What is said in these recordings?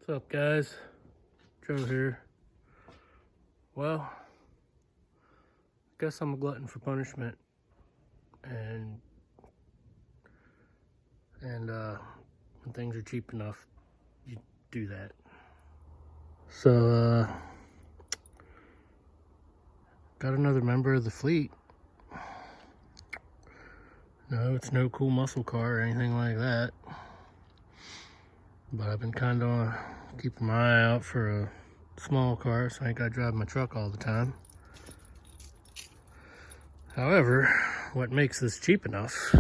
What's up, guys? Joe here. Well, I guess I'm a glutton for punishment, and when things are cheap enough, you do that. So, got another member of the fleet. No, it's no cool muscle car or anything like that. But I've been kind of keeping my eye out for a small car, so I ain't got to drive my truck all the time. However, what makes this cheap enough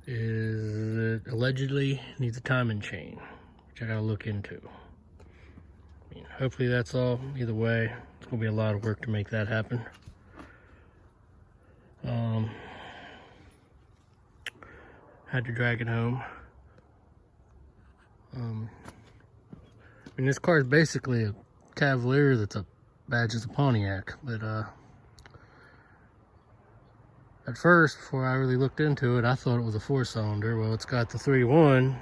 is it allegedly needs a timing chain, which I gotta look into. I mean, hopefully that's all. Either way, it's gonna be a lot of work to make that happen. Had to drag it home. I mean, this car is basically a Cavalier that's a badge as a Pontiac, but at first, before I really looked into it, I thought it was a 4-cylinder. Well, it's got the 3.1,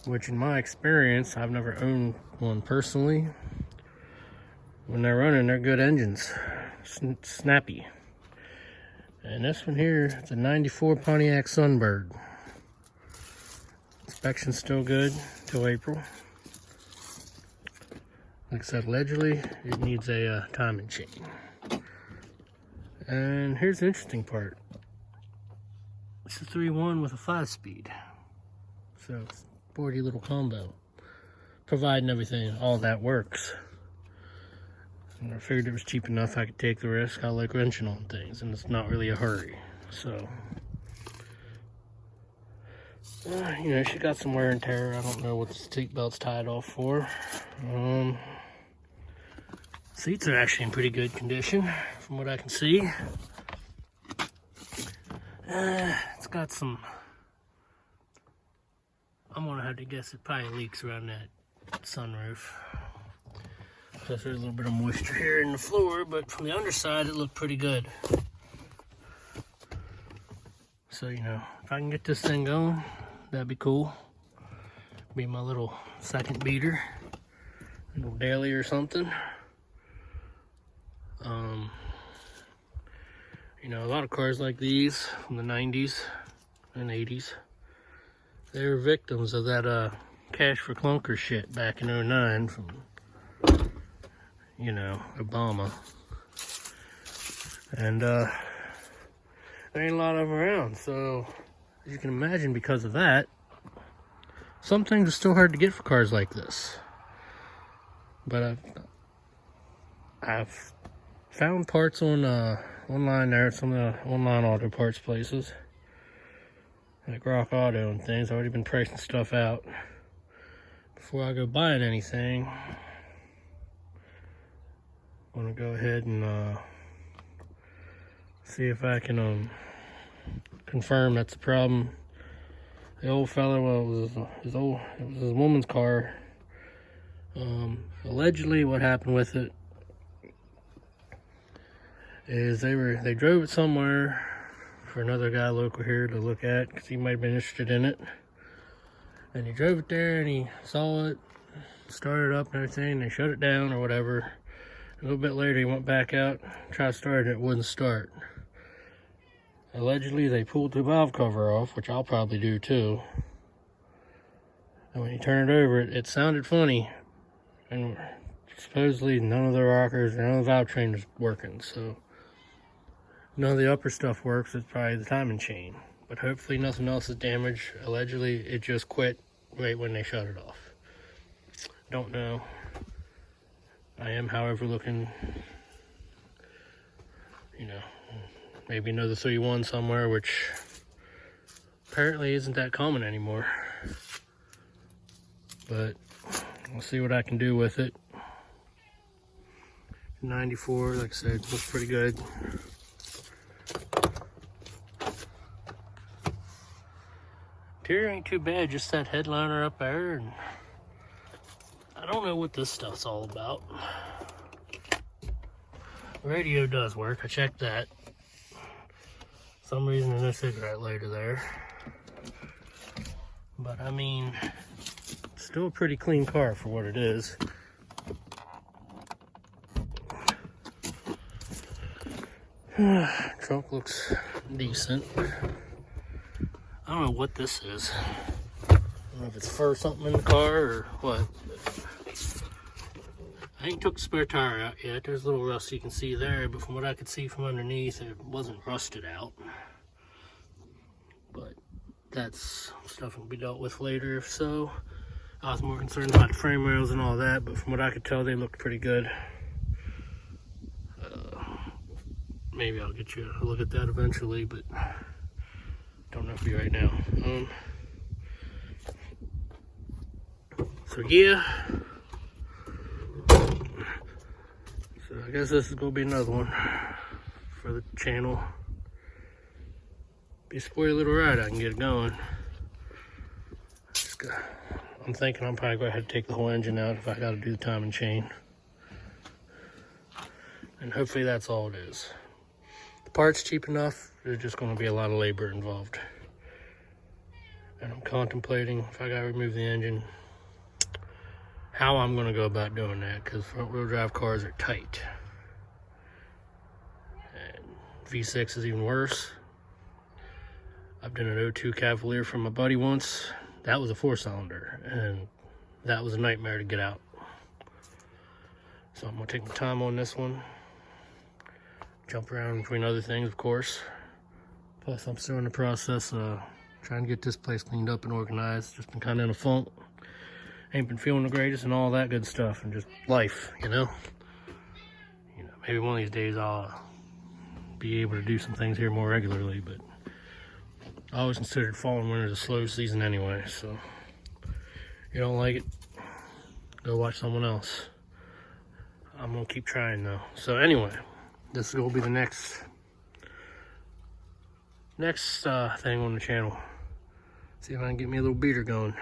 which in my experience, I've never owned one personally. When they're running, they're good engines, snappy. And this one here, it's a 94 Pontiac Sunbird. Inspection's still good till April. Like I said, allegedly, it needs a timing chain. And here's the interesting part. It's a 3.1 with a 5-speed. So, it's a sporty little combo. Providing everything, all that works. And I figured it was cheap enough I could take the risk. I like wrenching on things, and it's not really a hurry. So, you know, she got some wear and tear. I don't know what the seat belt's tied off for. Seats are actually in pretty good condition, from what I can see. It's got some, I'm gonna have to guess it probably leaks around that sunroof. Plus there's a little bit of moisture here in the floor, but from the underside it looked pretty good. So, you know, if I can get this thing going, that'd be cool. Be my little second beater, a little daily or something. You know, a lot of cars like these from the 90s and 80s, they were victims of that cash for clunker shit back in 09 from, you know, Obama. And there ain't a lot of them around, so as you can imagine, because of that, some things are still hard to get for cars like this. But I've found parts on online there at some of the online auto parts places, like Rock Auto and things. I've already been pricing stuff out. Before I go buying anything, I'm gonna go ahead and see if I can confirm that's the problem. The old fella, well, it was his woman's car. Allegedly, what happened with it is they drove it somewhere for another guy local here to look at, because he might have been interested in it. And he drove it there and he saw it, started up and everything, they shut it down or whatever. A little bit later he went back out, tried to start it, it wouldn't start. Allegedly they pulled the valve cover off, which I'll probably do too. And when you turn it over, it sounded funny. And supposedly none of the rockers, none of the valve train is working, so none of the upper stuff works. It's probably the timing chain, but hopefully nothing else is damaged. Allegedly it just quit right when they shut it off. Don't know. I am, however, looking, you know, maybe another 3.1 somewhere, which apparently isn't that common anymore. But I'll see what I can do with it. 94, like I said, looks pretty good. Interior ain't too bad, just that headliner up there, and I don't know what this stuff's all about. The radio does work, I checked that. For some reason there's no cigarette lighter there. But I mean, still a pretty clean car for what it is. Trunk looks decent. I don't know what this is. I don't know if it's for something in the car or what. I ain't took the spare tire out yet. There's a little rust you can see there, but from what I could see from underneath, it wasn't rusted out. But that's stuff that can be dealt with later if so. I was more concerned about the frame rails and all that, but from what I could tell, they looked pretty good. Maybe I'll get you a look at that eventually, but don't know for you right now. So yeah. So I guess this is gonna be another one for the channel. Be a spoily little ride. I can get it going. I'm thinking I'm probably going to have to take the whole engine out if I got to do the timing chain. And hopefully that's all it is. The part's cheap enough. There's just going to be a lot of labor involved. And I'm contemplating if I got to remove the engine, how I'm going to go about doing that, because front wheel drive cars are tight. And V6 is even worse. I've done an 02 Cavalier from my buddy once. That was a 4-cylinder, and that was a nightmare to get out. So I'm gonna take my time on this one. Jump around between other things, of course. Plus, I'm still in the process of trying to get this place cleaned up and organized. Just been kind of in a funk. Ain't been feeling the greatest and all that good stuff, and just life, you know. Maybe one of these days I'll be able to do some things here more regularly, but I always considered fall and winter a slow season anyway, so if you don't like it, go watch someone else. I'm gonna keep trying though. So anyway, this will be the next thing on the channel. See if I can get me a little beater going.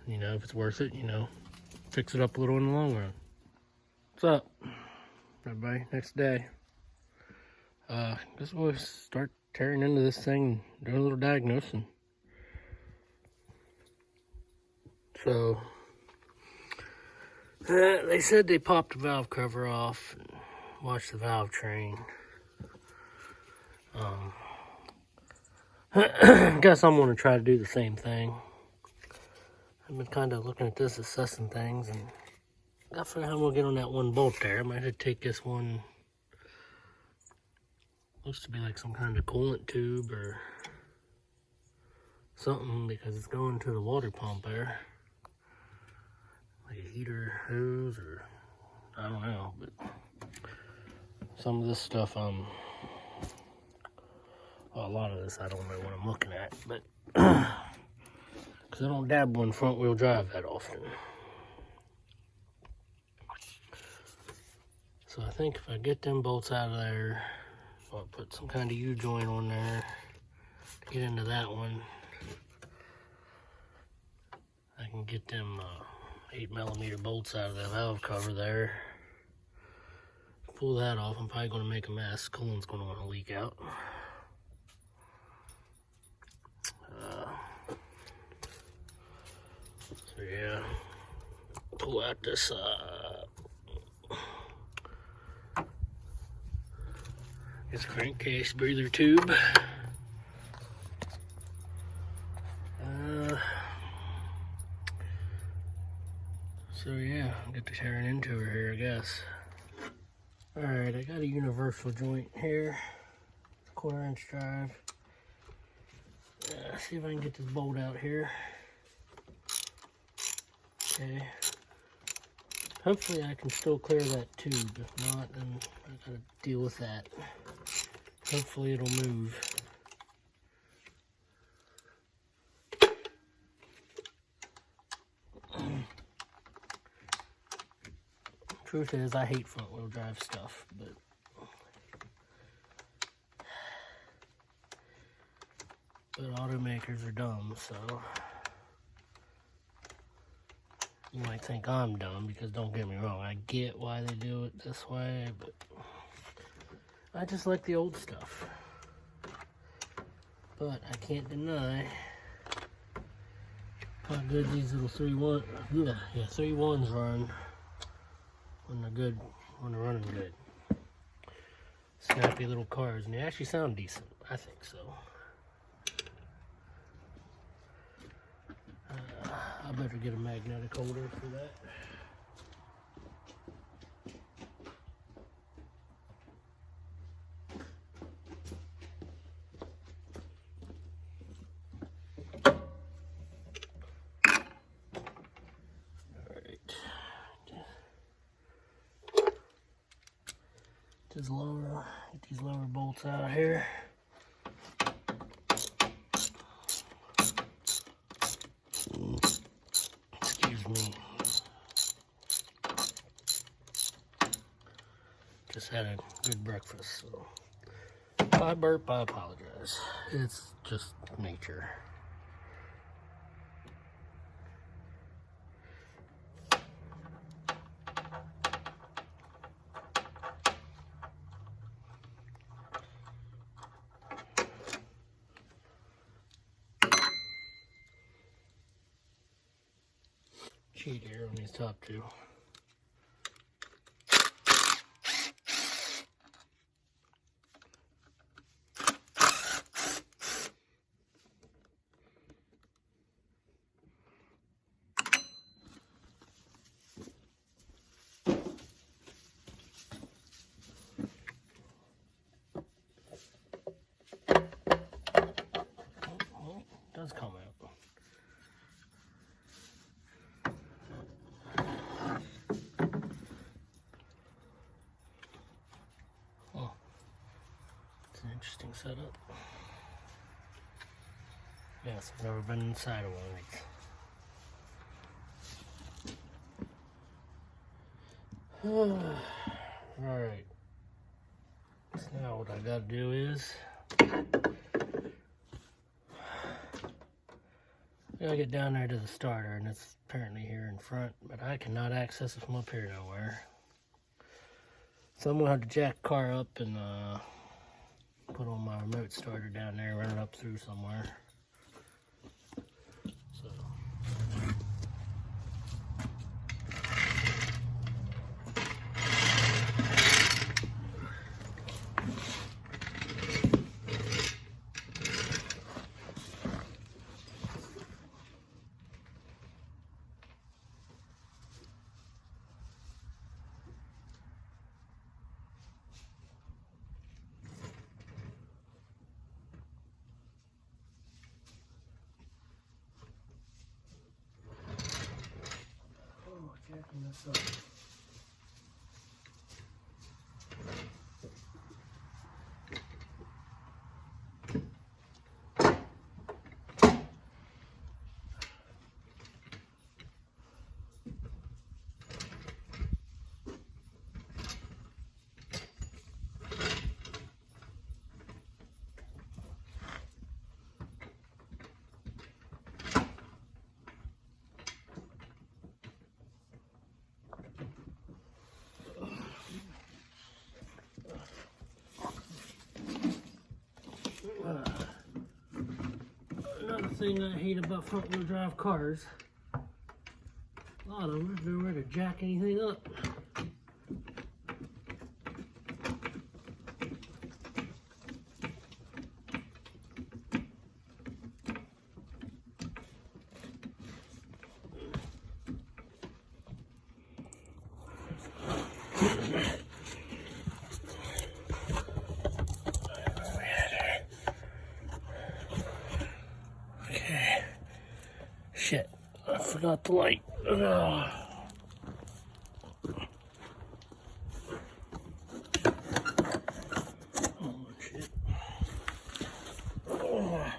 If it's worth it, fix it up a little in the long run. What's up, everybody? Next day. Guess we'll start tearing into this thing and doing a little diagnosing. So, they said they popped the valve cover off and watched the valve train. Guess I'm going to try to do the same thing. I've been kind of looking at this, assessing things, and I gotta figure out how I'm going to get on that one bolt there. I might have to take this one. Looks to be like some kind of coolant tube or something, because it's going to the water pump there. Like a heater hose, or I don't know, but some of this stuff, a lot of this I don't know what I'm looking at, but because I don't dabble in front wheel drive that often. So I think if I get them bolts out of there, I'll put some kind of U-joint on there to get into that one. I can get them 8mm bolts out of the valve cover there. Pull that off, I'm probably going to make a mess. Coolant's going to want to leak out. So yeah, pull out this crankcase breather tube. So yeah, I'll get to tearing into her here, I guess. Alright, I got a universal joint here, 1/4 inch drive. See if I can get this bolt out here. Okay. Hopefully I can still clear that tube. If not, then I gotta deal with that. Hopefully it'll move. Truth is, I hate front wheel drive stuff, but automakers are dumb, so you might think I'm dumb, because don't get me wrong, I get why they do it this way, but I just like the old stuff. But I can't deny how good these little 3-1s run when they're good, when they're running good. Snappy little cars, and they actually sound decent. I think so. I better get a magnetic holder for that. Get these lower bolts out of here. Excuse me. Just had a good breakfast, so if I burp, I apologize. It's just nature. Cheat here on these top two. Oh, it does come out. Interesting setup. Yes, I've never been inside of one of these. Alright. So now what I gotta do is I gotta get down there to the starter, and it's apparently here in front, but I cannot access it from up here nowhere. So I'm gonna have to jack the car up and put on my remote starter down there, run it up through somewhere. So. Jacking this up. Another thing I hate about front-wheel drive cars, a lot of them, there's nowhere to jack anything up. Okay. Shit, I forgot the light. Oh, shit. Oh.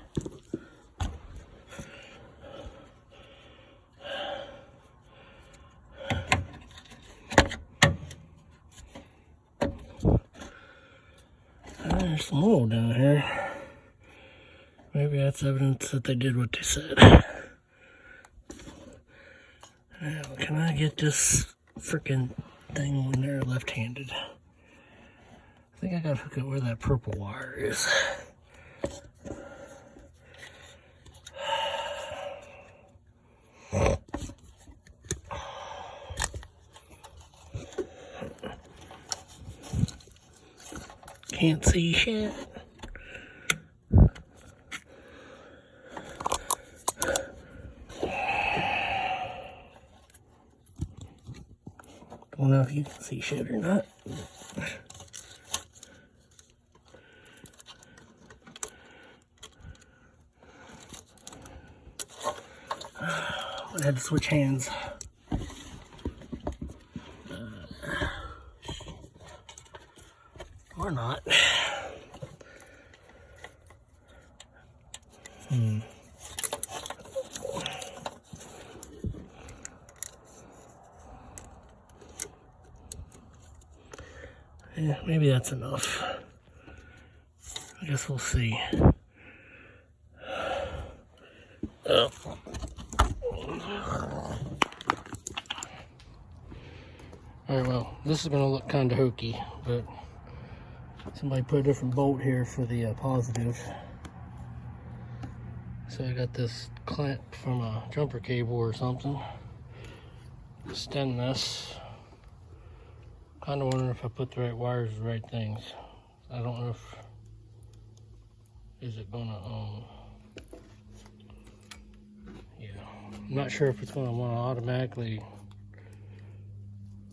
There's some oil down here. Maybe that's evidence that they did what they said. Now, can I get this freaking thing when they're left-handed? I think I gotta hook it where that purple wire is. can't see shit. Don't know if you can see shit or not. I had to switch hands. Or not. Yeah, maybe that's enough. I guess we'll see. Oh. Alright, well, this is going to look kind of hokey, but somebody put a different bolt here for the positive. So I got this clamp from a jumper cable or something. Extend this. Kind of wondering if I put the right wires, the right things. I don't know if, is it gonna, yeah. I'm not sure if it's gonna want to automatically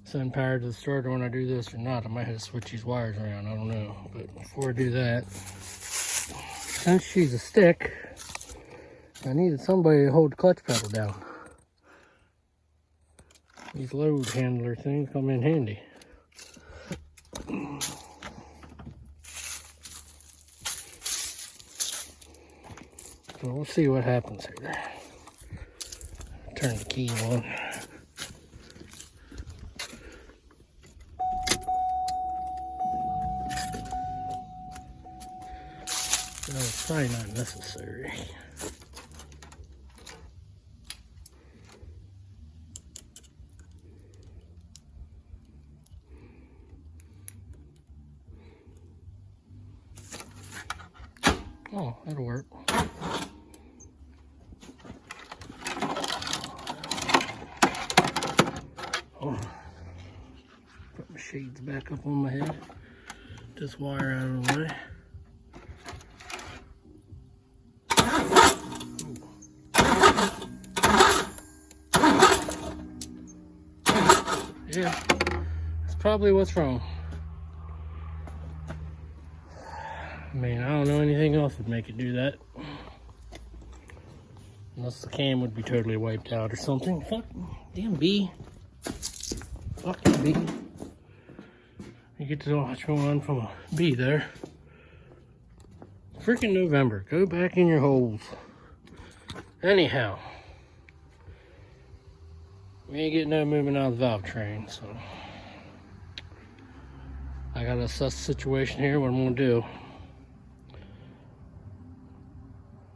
send power to the starter when I do this or not. I might have to switch these wires around, I don't know. But before I do that, since she's a stick, I needed somebody to hold the clutch pedal down. These load handler things come in handy. So we'll see what happens here. Turn the key on. No, it's probably not necessary. Oh, that'll work. Oh, put my shades back up on my head. This wire out of the way. Yeah, that's probably what's wrong. I mean, I don't know anything else would make it do that. Unless the cam would be totally wiped out or something. Fuck, damn bee. Fucking bee. You get to watch one from a bee there. Freaking November. Go back in your holes. Anyhow. We ain't getting no movement out of the valve train, so. I gotta assess the situation here, what I'm gonna do.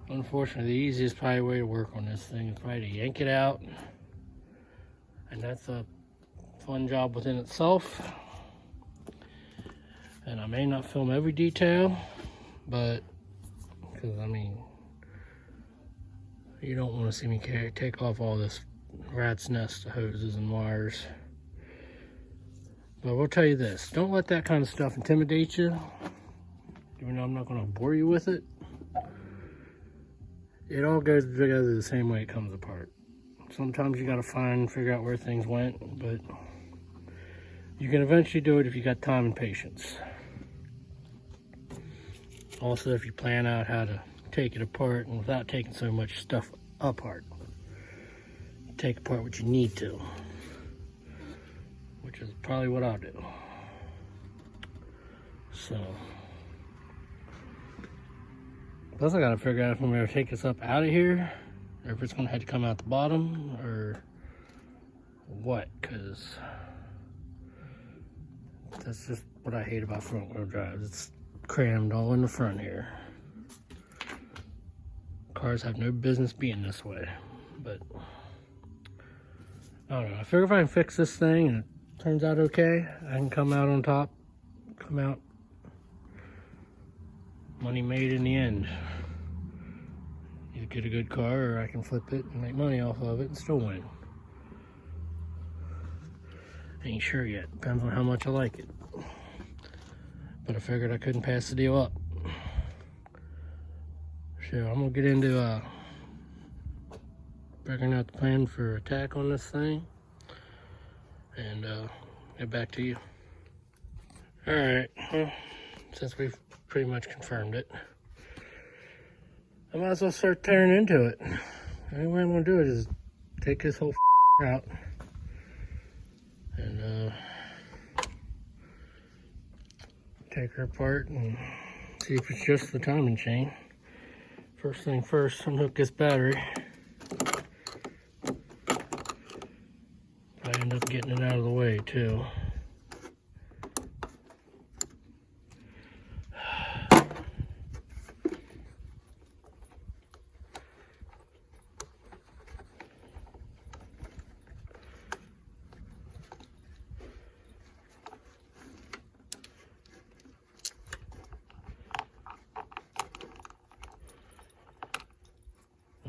Unfortunately, the easiest probably way to work on this thing is probably to yank it out. And that's a fun job within itself. And I may not film every detail, but, because I mean, you don't want to see me take off all this rat's nest of hoses and wires. But I will tell you this, don't let that kind of stuff intimidate you. Even though I'm not going to bore you with it. It all goes together the same way it comes apart. Sometimes you got to figure out where things went, but you can eventually do it if you got time and patience. Also, if you plan out how to take it apart and without taking so much stuff apart. Take apart what you need to, which is probably what I'll do. So, plus I gotta figure out if I'm gonna take this up out of here, or if it's gonna have to come out the bottom, or what, because that's just what I hate about front wheel drive. It's crammed all in the front here. Cars have no business being this way, but I don't know. I figure if I can fix this thing and it turns out okay, I can come out on top, come out money made in the end. Either get a good car or I can flip it and make money off of it and still win. Ain't sure yet. Depends on how much I like it. but I figured I couldn't pass the deal up. So I'm gonna get into figuring out the plan for attack on this thing and get back to you. Alright, well, since we've pretty much confirmed it, I might as well start tearing into it. The only way I'm gonna do it is take this whole out and take her apart and see if it's just the timing chain. First thing first, unhook this battery. I end up getting it out of the way too.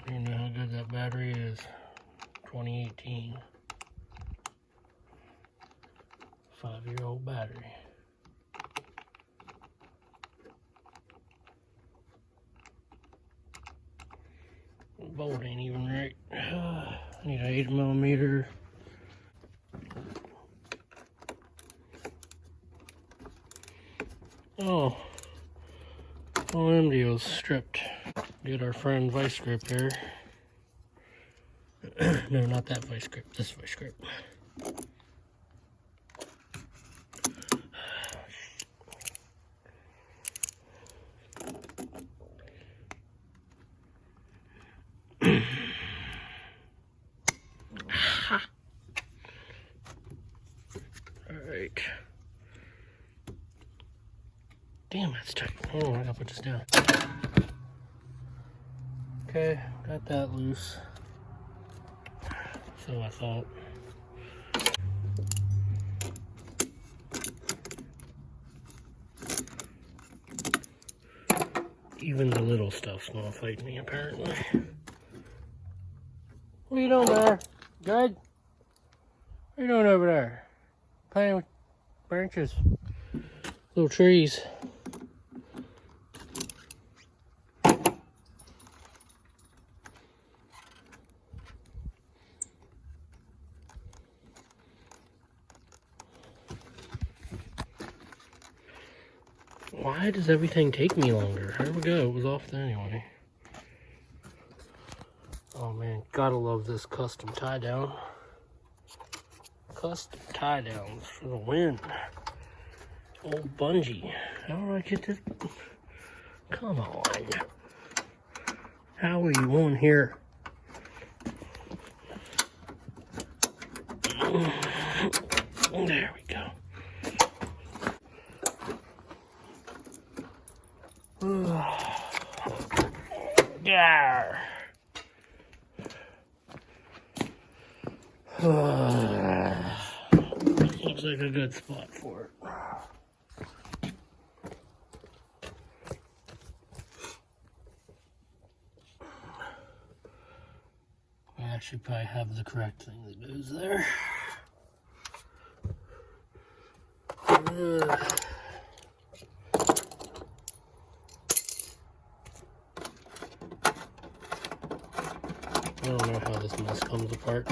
You know how good that battery is. 2018. 5-year-old battery. The bolt ain't even right. I need an 8mm. Oh, all them deals stripped. Get our friend vice grip here. No, not that vice grip, this vice grip. Alright. Damn, that's tight. Oh, I gotta put this down. Okay, got that loose. So I thought. Even the little stuff's gonna fight me, apparently. What are you doing there? Good? What are you doing over there? Playing with branches. Little trees. Why does everything take me longer? There we go, it was off there anyway. Oh man, gotta love this custom tie down. Custom tie downs for the win. Old bungee. How do I get this? Come on. How are you on here? There we go. Yeah. Looks like a good spot for it. I actually probably have the correct thing that goes there. I don't know how this mess comes apart.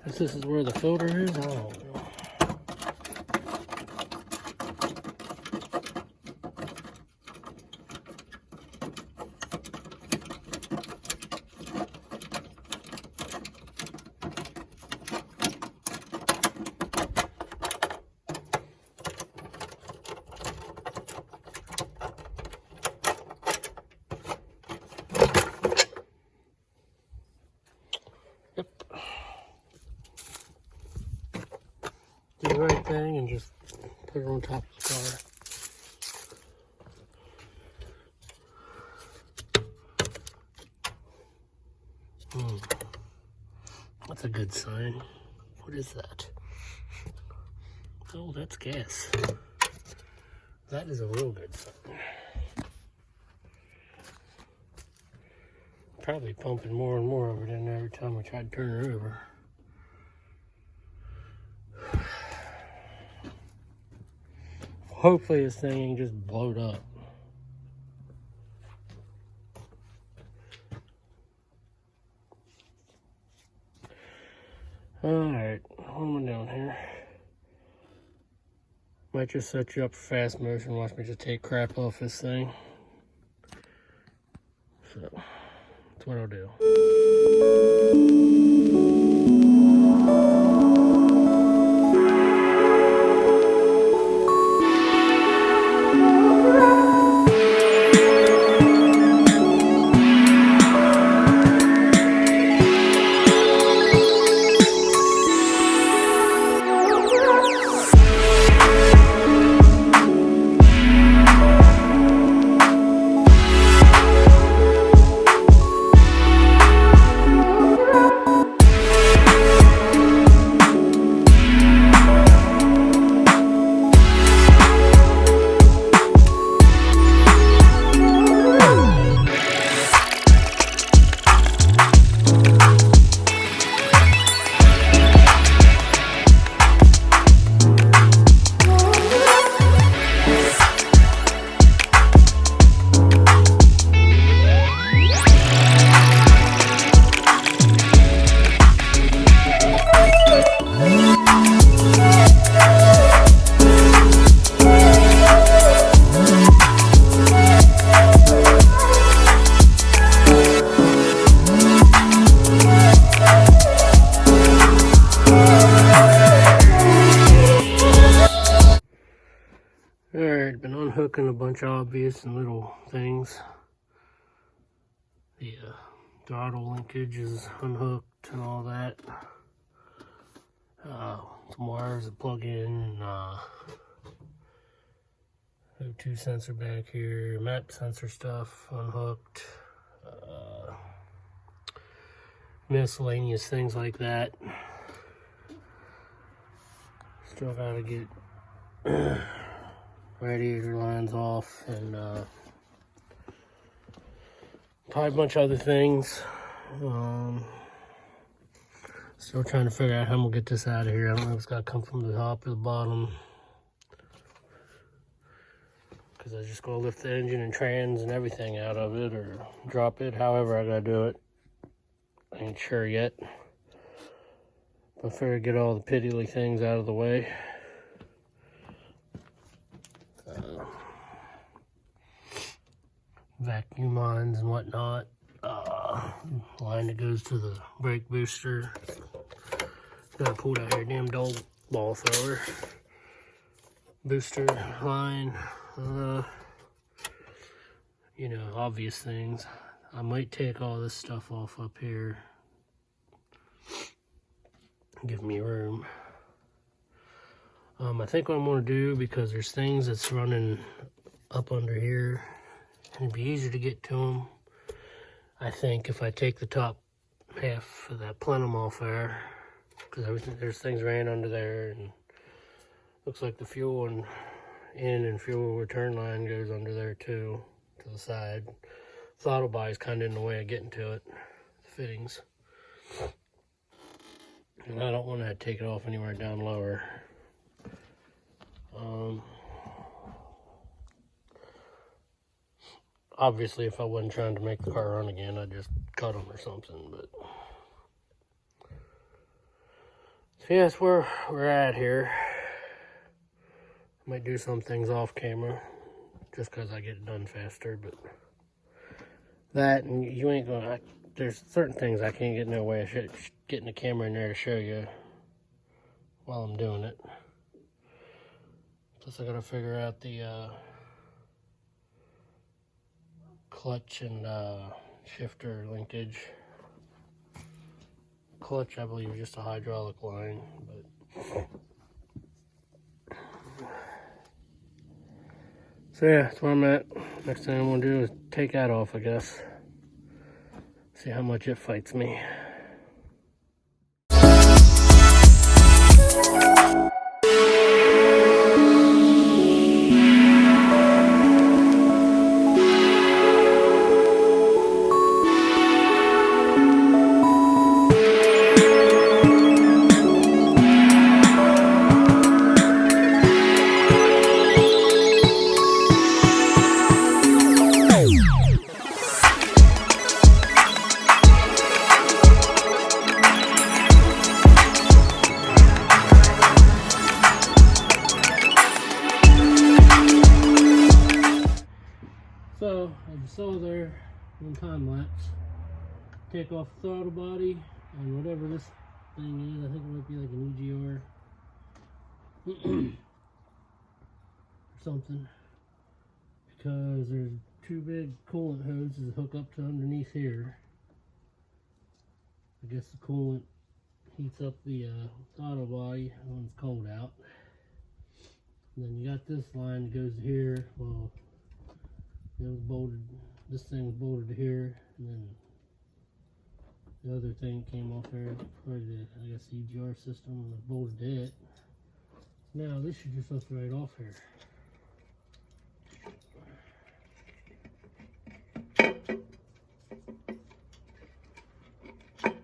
Guess this is where the filter is? I don't know. Do the right thing and just put it on top of the car. That's a good sign. What is that? Oh, that's gas. That is a real good sign. Probably pumping more and more of it in every time I try to turn it over. hopefully this thing ain't just blowed up. Alright, what am I doing here? Might just set you up for fast motion, watch me just take crap off this thing. So, that's what I'll do. Alright, been unhooking a bunch of obvious and little things. The throttle linkage is unhooked and all that. Some wires that plug in, and O2 sensor back here, map sensor stuff unhooked. Miscellaneous things like that. Still gotta get radiator lines off, and probably a bunch of other things. Still trying to figure out how I'm gonna get this out of here. I don't know if it's gotta come from the top or the bottom, because I just gotta lift the engine and trans and everything out of it, or drop it, however I gotta do it. I ain't sure yet. I figure get all the piddly things out of the way. Vacuum lines and whatnot. Line that goes to the brake booster. Gotta pull out your damn dog ball thrower. Booster line. You know, obvious things. I might take all this stuff off up here. Give me room. I think what I'm going to do, because there's things that's running up under here, and it'd be easier to get to them. I think if I take the top half of that plenum off there, because there's things ran under there, and looks like the fuel and fuel return line goes under there too, to the side. Throttle bar is kind of in the way of getting to it, the fittings. And I don't want to take it off anywhere down lower. Obviously, if I wasn't trying to make the car run again, I'd just cut them or something, but... So yeah, that's where we're at here. I might do some things off camera, just because I get it done faster, but... That, and you ain't gonna... There's certain things I can't get no way of getting the camera in there to show you while I'm doing it. Plus I gotta figure out the clutch and shifter linkage. Clutch, I believe, is just a hydraulic line, but... So yeah, that's where I'm at. Next thing I'm gonna do is take that off, I guess. See how much it fights me. So, as you saw there, on time lapse, take off the throttle body and whatever this thing is. I think it might be like an EGR or something, because there's two big coolant hoses that hook up to underneath here. I guess the coolant heats up the throttle body when it's cold out. And then you got this line that goes to here. Well, it was bolted, this thing was bolted to here, and then the other thing came off there, probably the, I guess, the EGR system, was bolted to it. Now this should just lift right off here.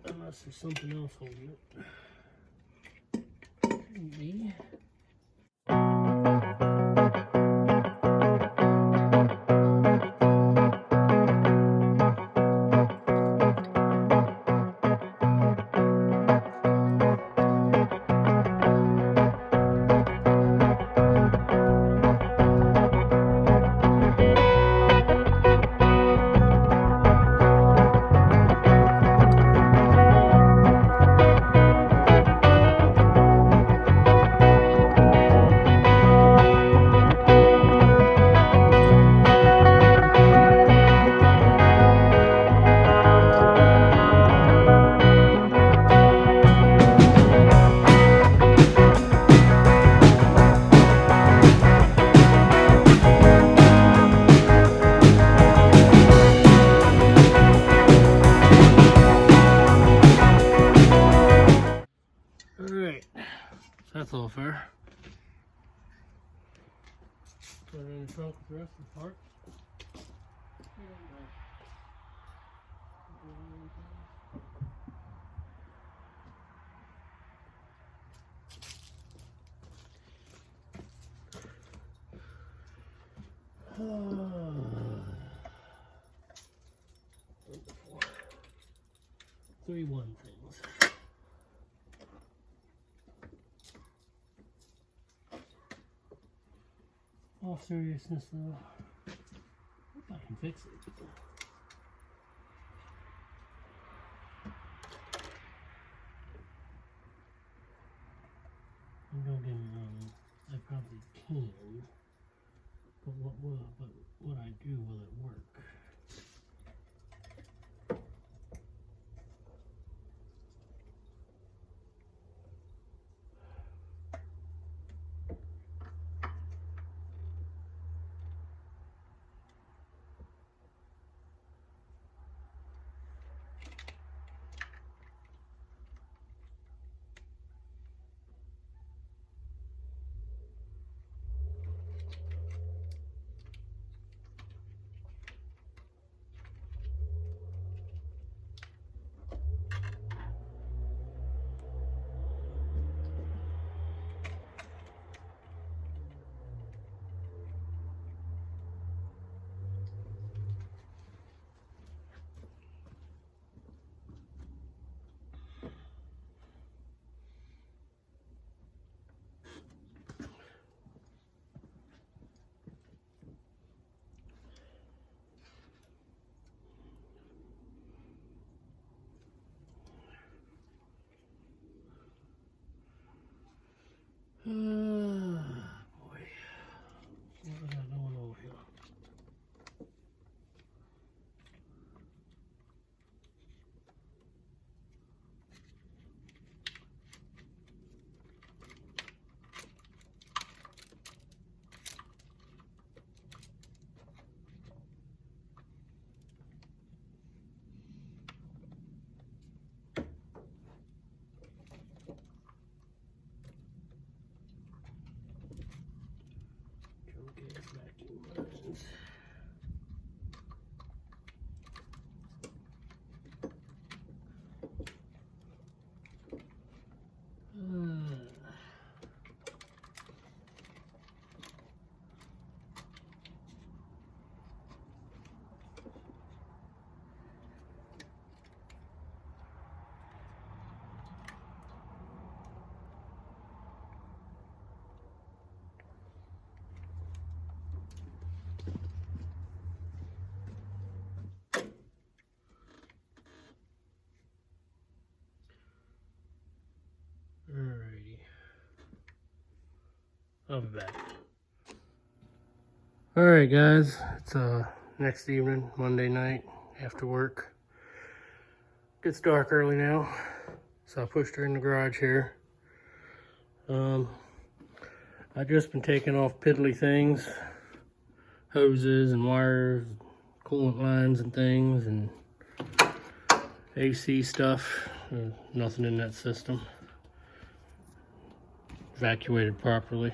Unless there's something else holding it. Shouldn't be. Alright, so that's all fair. Put it in the trunk with the rest of the parts. Wonderful. 3-1 things. All seriousness though, I hope I can fix it. Don't get me wrong, I probably can, but what I do, will it work? I'll be back. Alright guys, it's next evening, Monday night, after work. Gets dark early now, so I pushed her in the garage here. I've just been taking off piddly things, hoses and wires, coolant lines and things, and AC stuff. There's nothing in that system. Evacuated properly.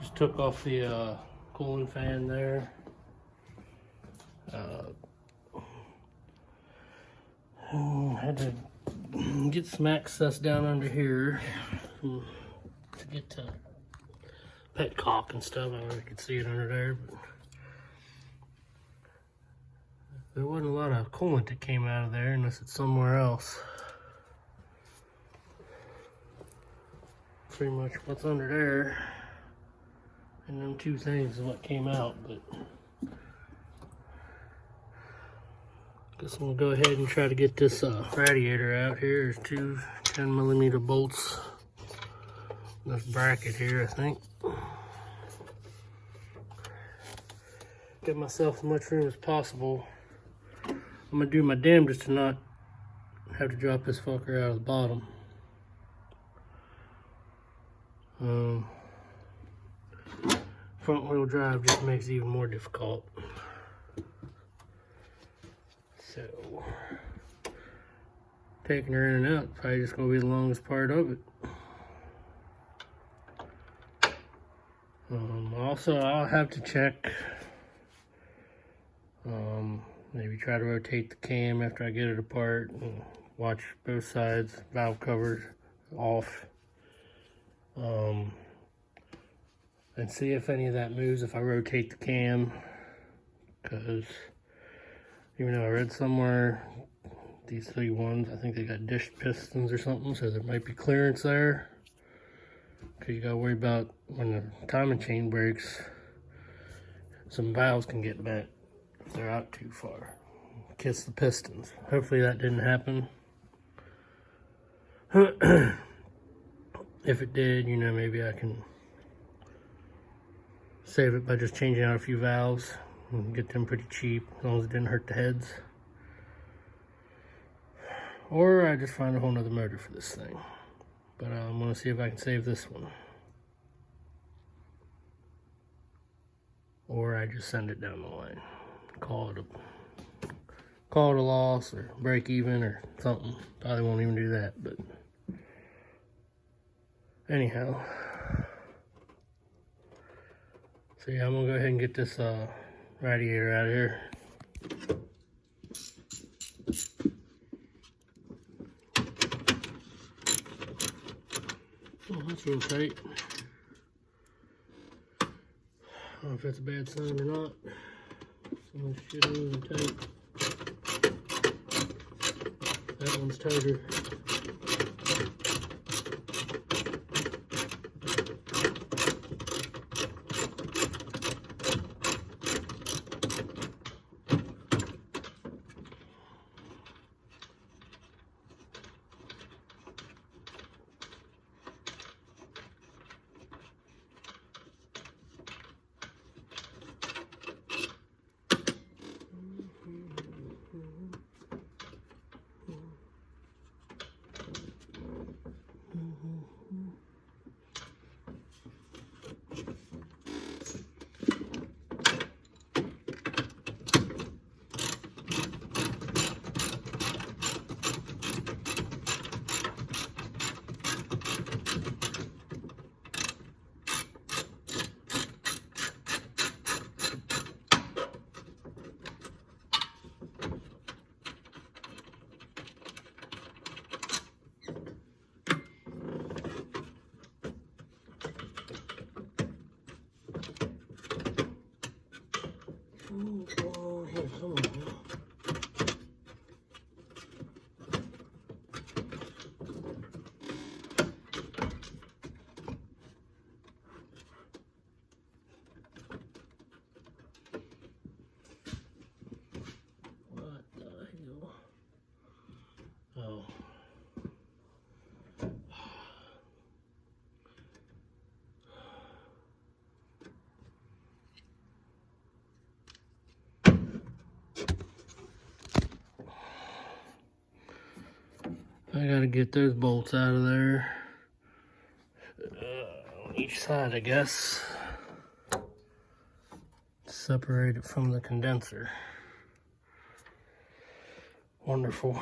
Just took off the cooling fan there. Had to get some access down under here to get to petcock and stuff. I don't know if you could see it under there, but there wasn't a lot of coolant that came out of there unless it's somewhere else. Pretty much what's under there and them two things is what came out, but guess I'm gonna go ahead and try to get this radiator out here. There's two 10mm bolts in this bracket here, I think. Give myself as much room as possible. I'm gonna do my damnedest to not have to drop this fucker out of the bottom. Front wheel drive just makes it even more difficult. So, taking her in and out, probably just gonna be the longest part of it. Also, I'll have to check, maybe try to rotate the cam after I get it apart and watch both sides, valve covers off, and see if any of that moves if I rotate the cam, because even though I read somewhere these three ones, I think they got dish pistons or something, so there might be clearance there. Because you gotta worry about when the timing chain breaks, some valves can get bent if they're out too far. Kiss the pistons. Hopefully that didn't happen. If it did, you know, maybe I can save it by just changing out a few valves and get them pretty cheap, as long as it didn't hurt the heads. Or I just find a whole nother motor for this thing. But I'm gonna see if I can save this one. Or I just send it down the line. Call it a loss or break even or something. Probably won't even do that, but anyhow. So yeah, I'm gonna go ahead and get this radiator out of here. Oh, that's real tight. I don't know if that's a bad sign or not. Some of this shit ain't even tight. That one's tighter. I gotta get those bolts out of there. On each side, I guess. Separate it from the condenser. Wonderful.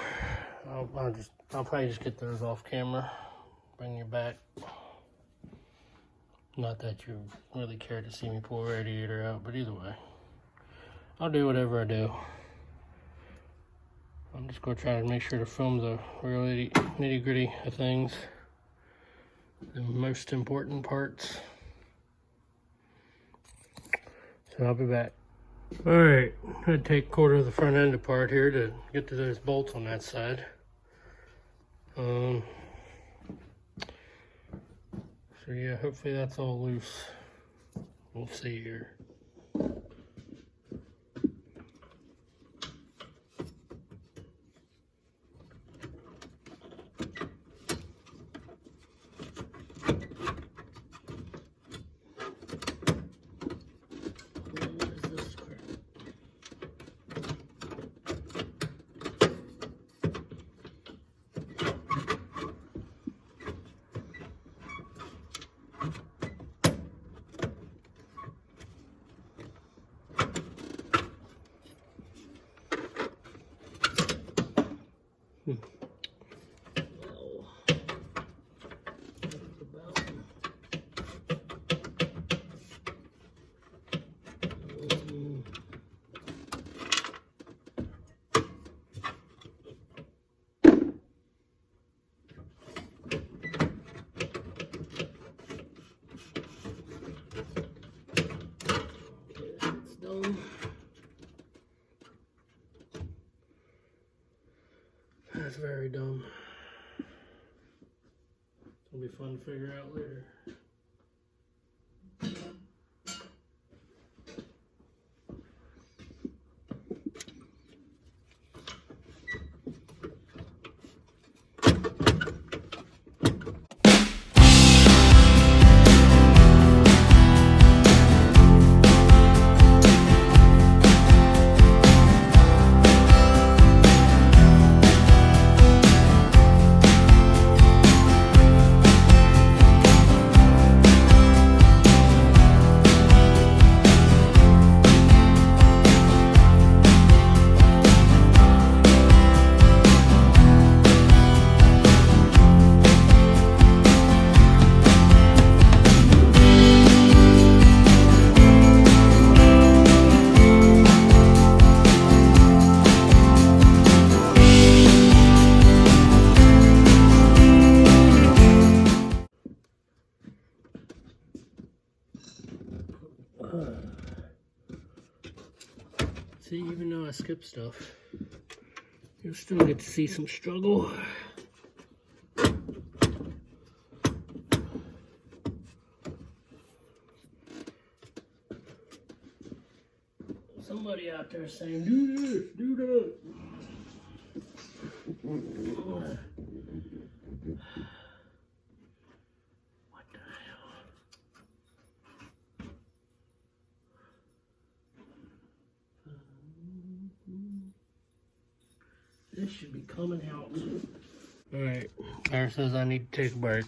I'll probably just get those off camera. Bring you back. Not that you really care to see me pull a radiator out, but either way, I'll do whatever I do. I'm just gonna try to make sure to film the real nitty-gritty of things, the most important parts. So I'll be back. All right, I'm gonna take a quarter of the front end apart here to get to those bolts on that side. So yeah, hopefully that's all loose. We'll see here. That's very dumb. It'll be fun to figure out later. See, even though I skip stuff, you'll still get to see some struggle. Somebody out there saying, do this, do that. What the hell? This should be coming out. Alright, Claire says I need to take a break.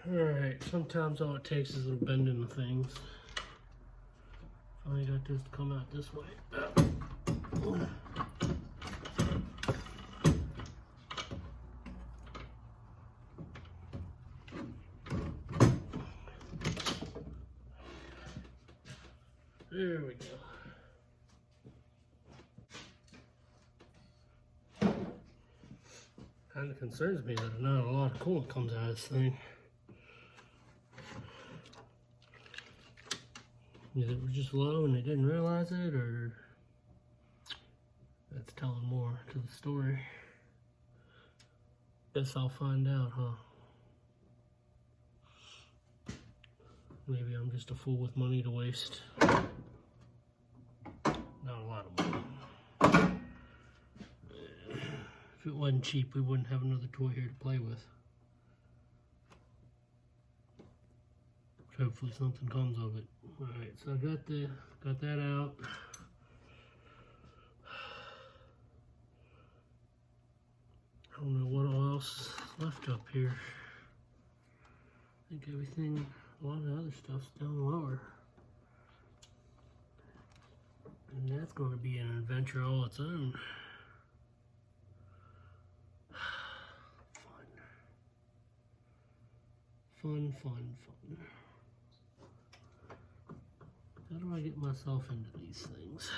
Alright, sometimes all it takes is a little bend in the things. Finally got this to come out this way. There we go. Kind of concerns me that not a lot of coolant comes out of this thing. Either it was just low and they didn't realize it, or that's telling more to the story. Guess I'll find out, huh? Maybe I'm just a fool with money to waste. Not a lot of money. If it wasn't cheap, we wouldn't have another toy here to play with. Hopefully something comes of it. Alright, so I got that out. up here. I think everything, a lot of the other stuff's down lower. And that's going to be an adventure all its own. Fun, fun, fun. How do I get myself into these things?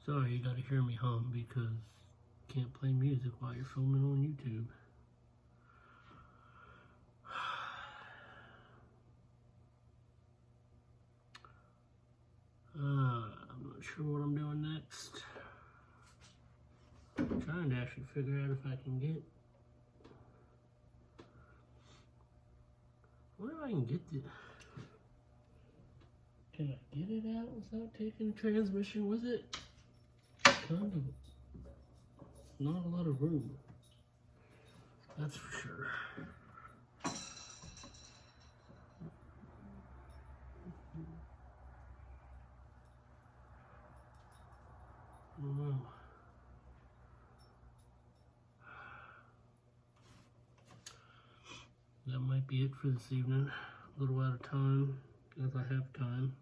Sorry, you gotta hear me hum because you can't play music while you're filming on YouTube. I'm not sure what I'm doing next. I'm trying to actually figure out if I can get... I wonder if I can get the... Can I get it out without taking the transmission with it? Kind of. Not a lot of room. That's for sure. I don't know. That might be it for this evening. A little out of time, as I have time.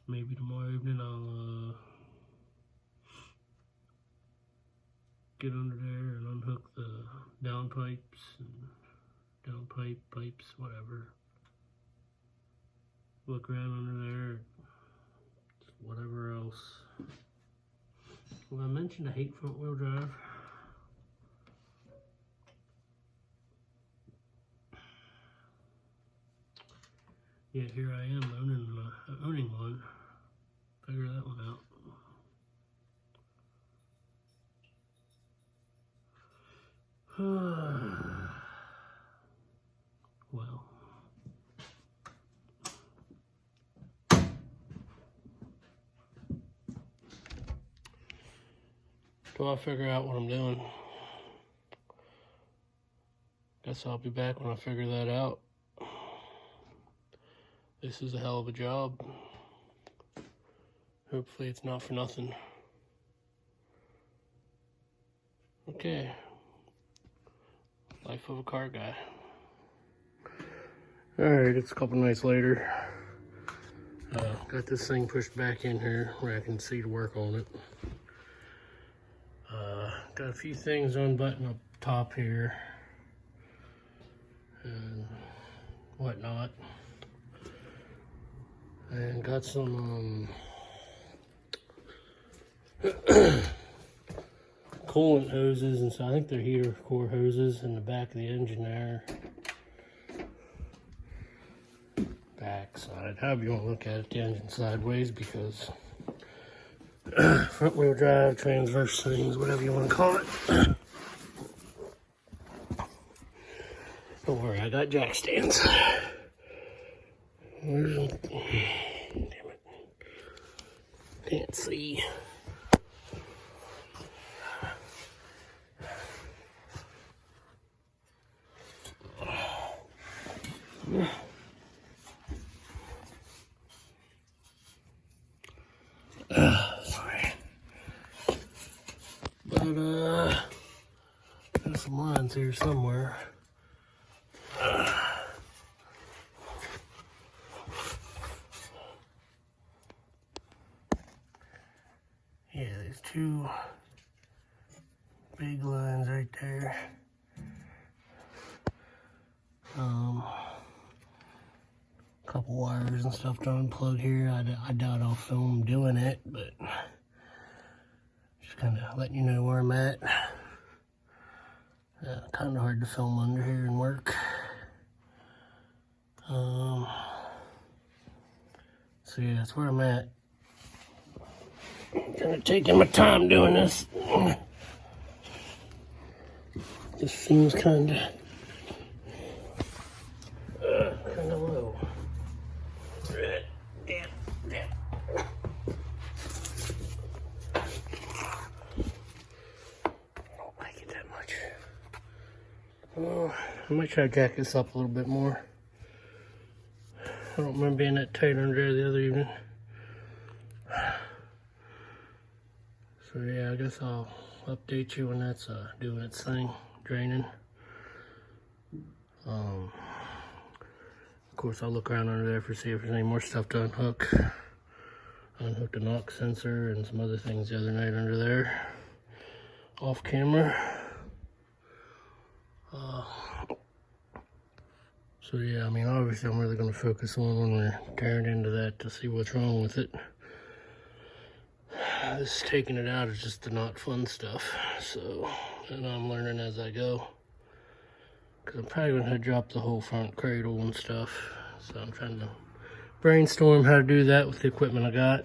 Maybe tomorrow evening I'll get under there and unhook the down pipes and down pipes, whatever. Look around under there, whatever else. Well, I mentioned I hate front wheel drive. Yet here I am owning one. Figure that one out. Well. Till I figure out what I'm doing. Guess I'll be back when I figure that out. This is a hell of a job. Hopefully it's not for nothing. Okay. Life of a car guy. Alright, it's a couple nights later. Got this thing pushed back in here where I can see to work on it. Got a few things unbuttoned up top here. And whatnot. And got some coolant hoses, and so I think they're heater core hoses in the back of the engine there. Back side, however you want to look at it, the engine sideways, because front wheel drive, transverse things, whatever you want to call it. Don't worry, I got jack stands. Damn it. Can't see. Sorry. But, there's some lines here somewhere. Yeah, there's two big lines right there. Couple wires and stuff to unplug here. I doubt I'll film doing it, but just kind of letting you know where I'm at. Kind of hard to film under here and work. So yeah, that's where I'm at. I'm kind of taking my time doing this. Just seems kind of might try to jack this up a little bit more. I don't remember being that tight under there the other evening. So yeah, I guess I'll update you when that's doing its thing, draining. Of course, I'll look around under there for see if there's any more stuff to unhook. I unhooked the knock sensor and some other things the other night under there, off camera. So yeah, I mean, obviously I'm really going to focus on when we're tearing into that to see what's wrong with it. This taking it out is just the not fun stuff. So, and I'm learning as I go. Because I'm probably going to drop the whole front cradle and stuff. So I'm trying to brainstorm how to do that with the equipment I got.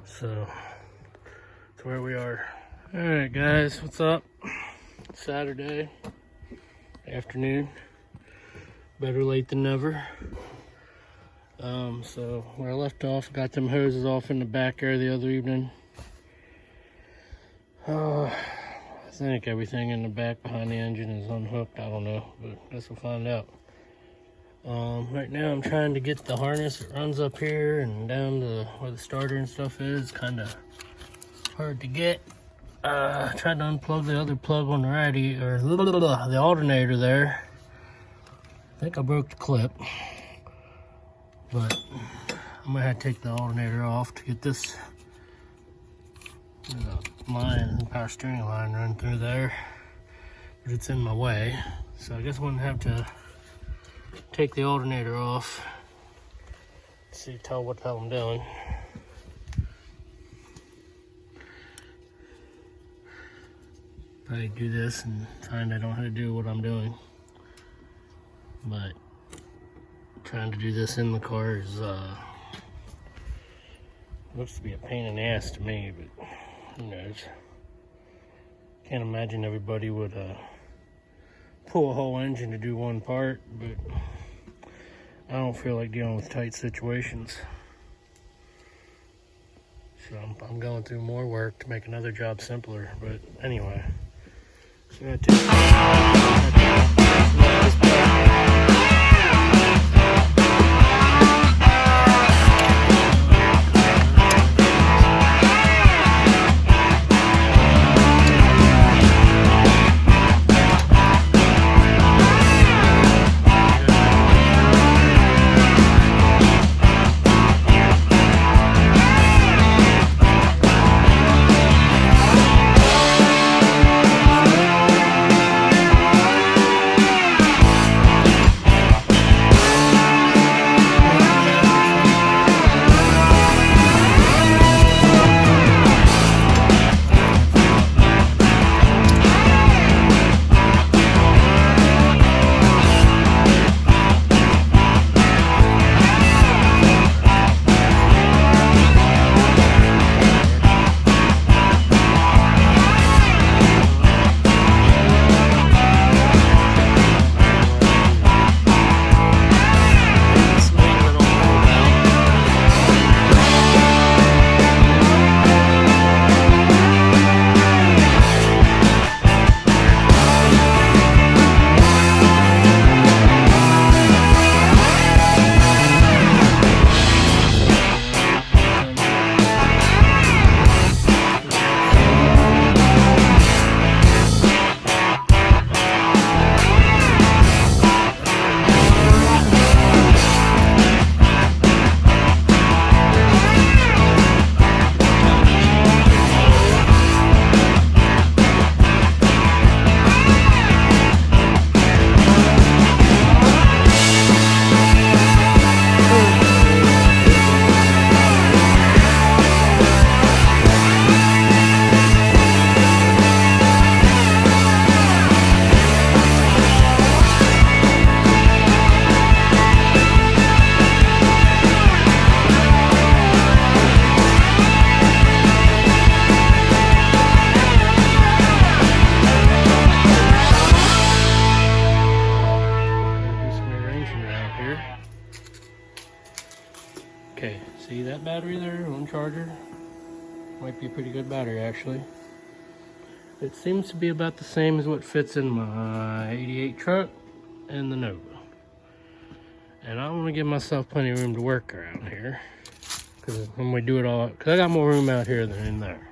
So, that's where we are. Alright guys, what's up? Saturday afternoon. Better late than never. So where I left off, I got them hoses off in the back there the other evening. I think everything in the back behind the engine is unhooked. I don't know, but I guess we'll find out. Right now I'm trying to get the harness that runs up here and down to where the starter and stuff is. Kind of hard to get. I tried to unplug the other plug on the radiator, or the alternator there. I think I broke the clip, but I'm gonna have to take the alternator off to get this line, power steering line, run through there. But it's in my way, so I guess I'm gonna have to take the alternator off. See, tell what the hell I'm doing. Probably do this and find I don't know how to do what I'm doing. But trying to do this in the car is looks to be a pain in the ass to me, but who knows. Can't imagine everybody would pull a whole engine to do one part, but I don't feel like dealing with tight situations. So I'm going through more work to make another job simpler, but anyway. So I Okay, see that battery there, one charger? Might be a pretty good battery actually. It seems to be about the same as what fits in my 88 truck and the Nova. And I want to give myself plenty of room to work around here. Because when we do it all, because I got more room out here than in there.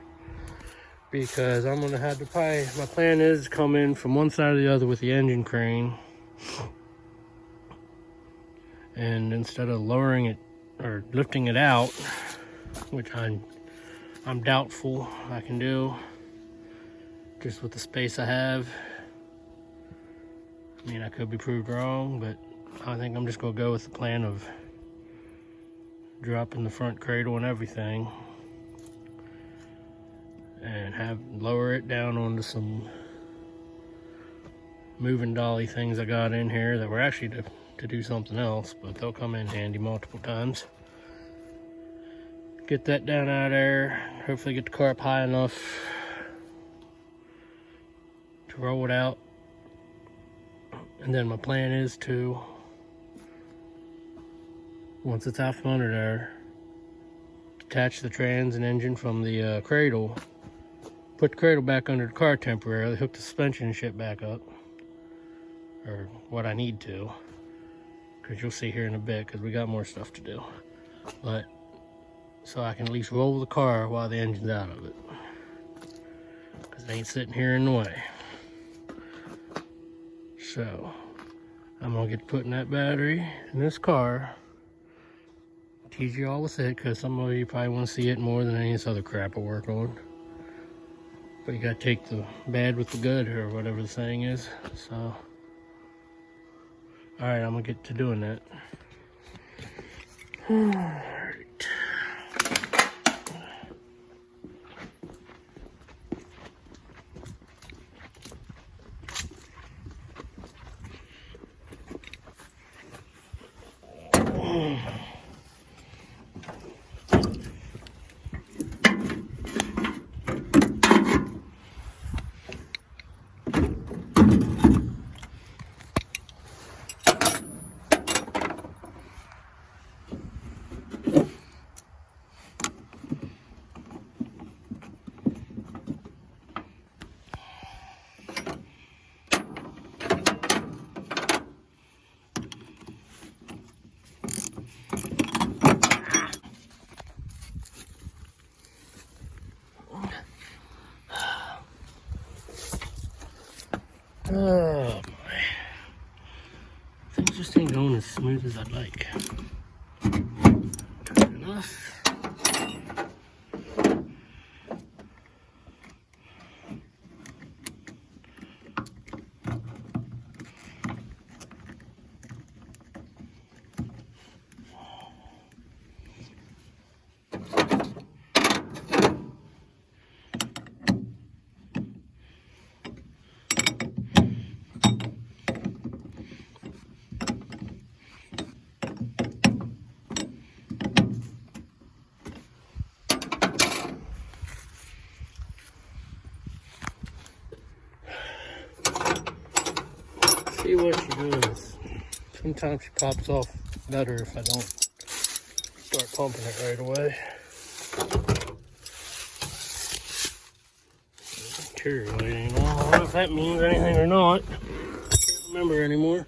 Because I'm going to have to probably, my plan is to come in from one side or the other with the engine crane. And instead of lowering it or lifting it out, which I'm doubtful I can do, just with the space I have. I mean, I could be proved wrong, but I think I'm just gonna go with the plan of dropping the front cradle and everything and lower it down onto some moving dolly things I got in here that were actually to do something else, but they'll come in handy multiple times. Get that down out of there, hopefully get the car up high enough to roll it out. And then my plan is to, once it's out from under there, detach the trans and engine from the cradle, put the cradle back under the car temporarily, hook the suspension and shit back up, or what I need to, because you'll see here in a bit, because we got more stuff to do. But so I can at least roll the car while the engine's out of it, because it ain't sitting here in the way. So I'm gonna get putting that battery in this car, tease you all with it, because some of you probably want to see it more than any of this other crap I work on. But you gotta take the bad with the good, or whatever the saying is. So, all right, I'm gonna get to doing that. All right. Oh boy. Things just ain't going as smooth as I'd like. Good enough. See what she does. Sometimes she pops off better if I don't start pumping it right away. Deteriorating. Well, I don't know if that means anything or not. I can't remember anymore.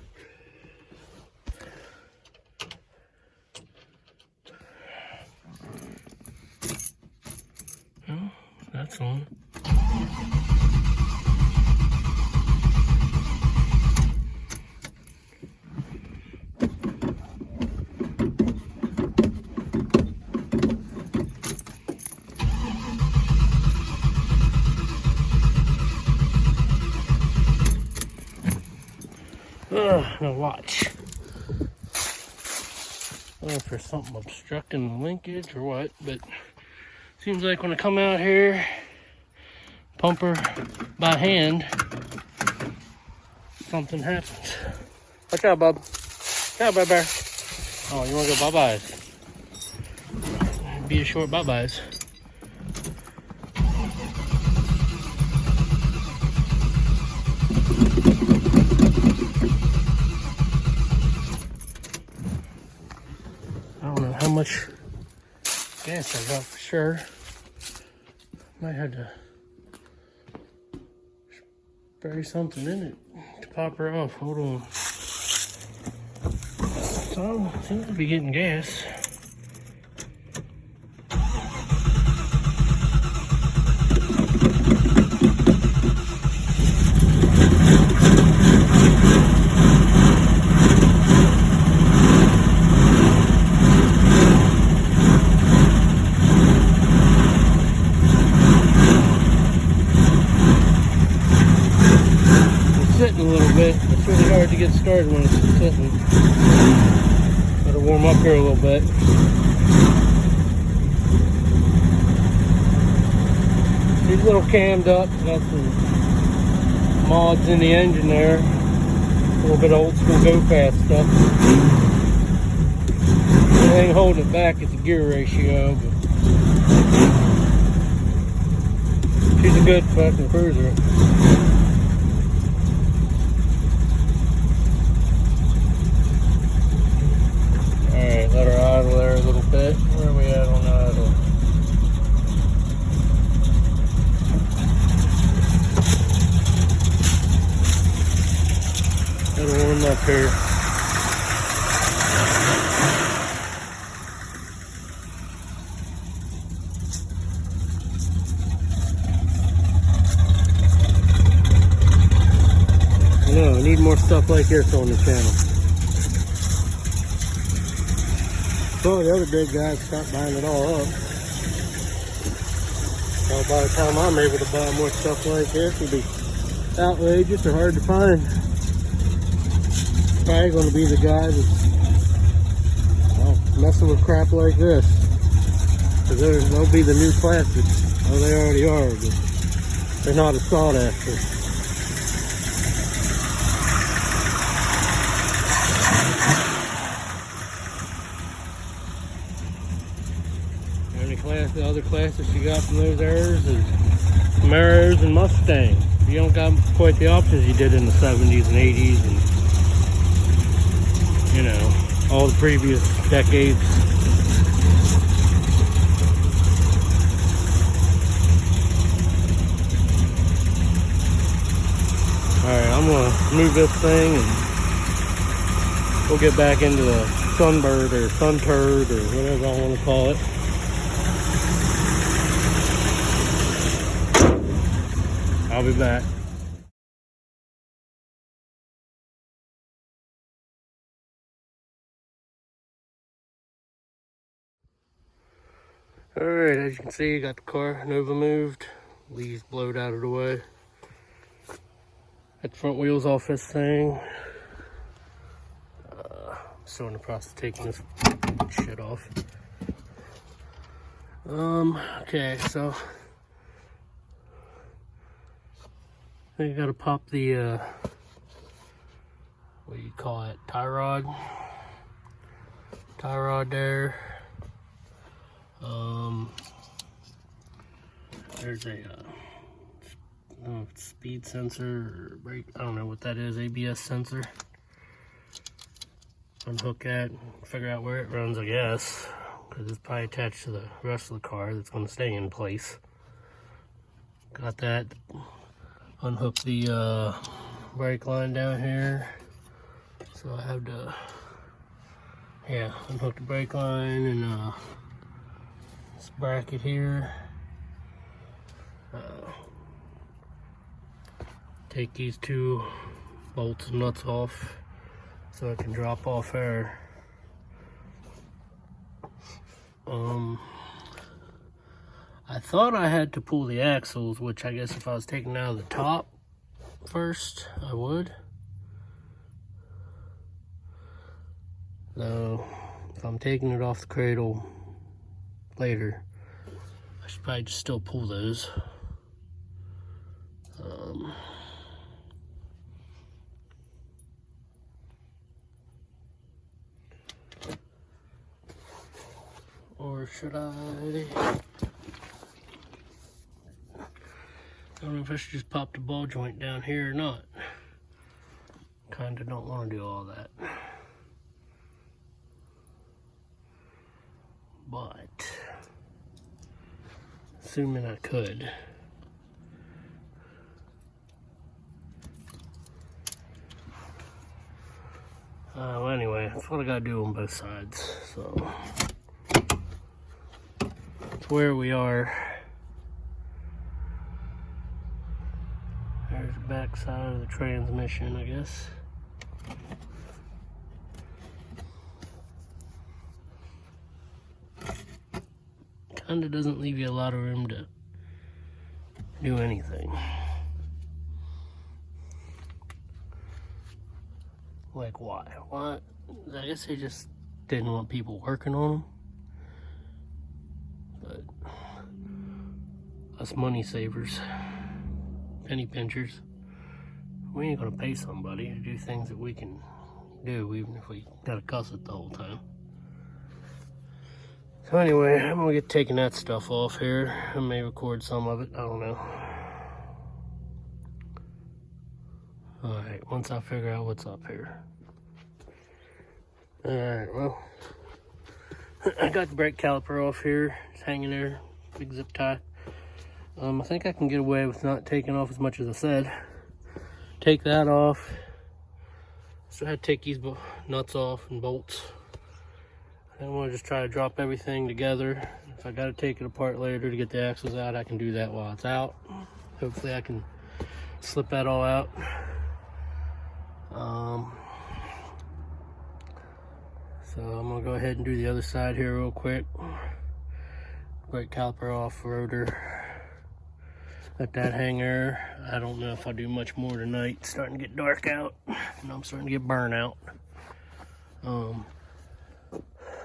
Well, that's on. Now watch. I don't know if there's something obstructing the linkage or what, but seems like when I come out here, pump her by hand, something happens. Watch out, bub. Watch out, bub bear. Oh, you want to go bye-byes? Be a short bye-byes. I don't know how much gas I got for sure. Might have to Bury something in it to pop her off. Hold on. So, seems to be getting gas. Sitting a little bit. It's really hard to get started when it's sitting. Gotta warm up here a little bit. She's a little cammed up. Got some mods in the engine there. A little bit of old school go fast stuff. The only thing holding it back is the gear ratio. But she's a good fucking cruiser. Let her idle there a little bit. Where are we at on idle? Gotta warm up here. No, I need more stuff like this on the channel. So the other big guys stopped buying it all up. So by the time I'm able to buy more stuff like this, it'll be outrageous or hard to find. Probably going to be the guy that's messing with crap like this. Because they'll be the new classics. Oh, they already are, but they're not as sought after. The other classes you got from those eras is Camaros and Mustangs. You don't got quite the options you did in the 70s and 80s and, you know, all the previous decades. Alright, I'm going to move this thing and we'll get back into the Sunbird or Sunturd or whatever I want to call it. I'll be back. Alright, as you can see, got the car Nova moved. Leaves blowed out of the way. Got the front wheels off this thing. I'm still in the process of taking this shit off. Okay, so I think I gotta pop the, what do you call it, tie rod there. There's a, I don't know if it's speed sensor or brake, I don't know what that is, ABS sensor. Unhook that, figure out where it runs, I guess, because it's probably attached to the rest of the car that's gonna stay in place. Got that. Unhook the brake line down here. So I have to, unhook the brake line and this bracket here. Take these two bolts and nuts off so I can drop off air. I thought I had to pull the axles, which I guess if I was taking out of the top first, I would. So, if I'm taking it off the cradle later, I should probably just still pull those. Or should I? I don't know if I should just pop the ball joint down here or not. Kinda don't want to do all that. But, assuming I could. Well, anyway, that's what I gotta do on both sides. So that's where we are. There's the back side of the transmission, I guess. Kinda doesn't leave you a lot of room to do anything. Like why? Why? I guess they just didn't want people working on them. But us money savers, penny pinchers, we ain't gonna pay somebody to do things that we can do, even if we gotta cuss it the whole time. So anyway, I'm gonna get taking that stuff off here. I may record some of it, I don't know. Alright, once I figure out what's up here. Alright, well, I got the brake caliper off here. It's hanging there, big zip tie. I think I can get away with not taking off as much as I said. Take that off. So I had to take these nuts off and bolts. I want to just try to drop everything together. If I got to take it apart later to get the axles out, I can do that while it's out. Hopefully I can slip that all out. So I'm going to go ahead and do the other side here real quick. Brake caliper off, rotor. Let that hang there. I don't know if I'll do much more tonight. It's starting to get dark out, and I'm starting to get burnt out.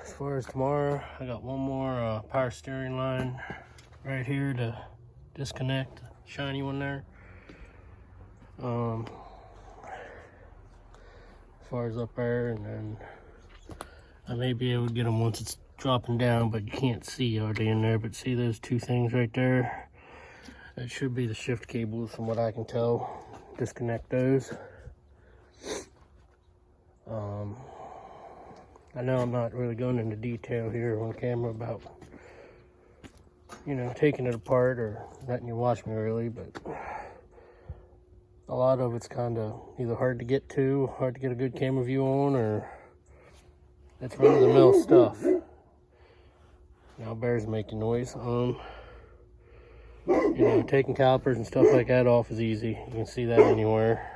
As far as tomorrow, I got one more power steering line right here to disconnect, shiny one there. As far as up there, and then I may be able to get them once it's dropping down, but you can't see already in there. But see those two things right there? That should be the shift cables from what I can tell. Disconnect those. I know I'm not really going into detail here on camera about, you know, taking it apart or letting you watch me really, but a lot of it's kind of either hard to get to, hard to get a good camera view on, or it's run-of-the-mill stuff. Now bear's making noise. You know, taking calipers and stuff like that off is easy. You can see that anywhere.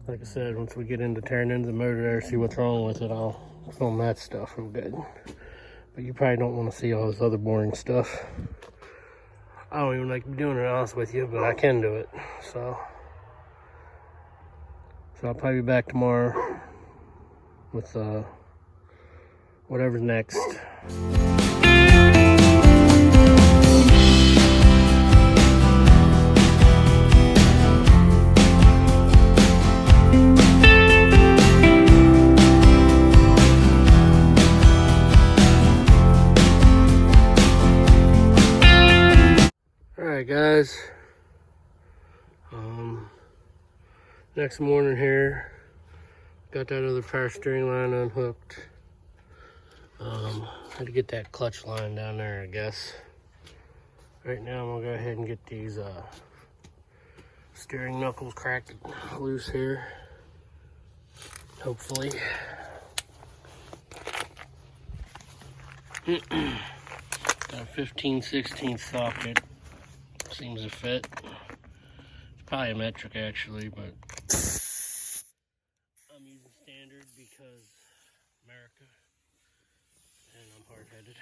Like I said, once we get into tearing into the motor there, see what's wrong with it, I'll film that stuff real good. But you probably don't want to see all this other boring stuff. I don't even like doing it, honest with you, but I can do it. So I'll probably be back tomorrow with whatever's next. Guys, next morning here, got that other power steering line unhooked. Had to get that clutch line down there, I guess. Right now I'm gonna go ahead and get these steering knuckles cracked loose here, hopefully. Got a 15/16 socket. Seems to fit. It's probably a metric actually, but I'm using standard because America, and I'm hard-headed.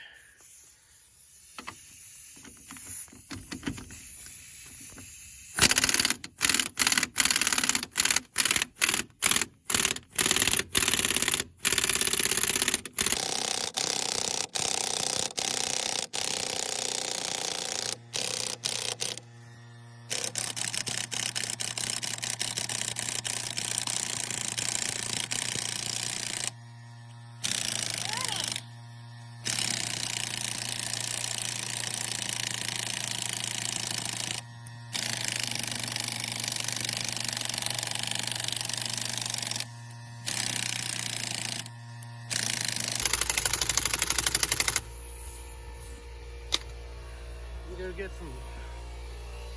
Go get some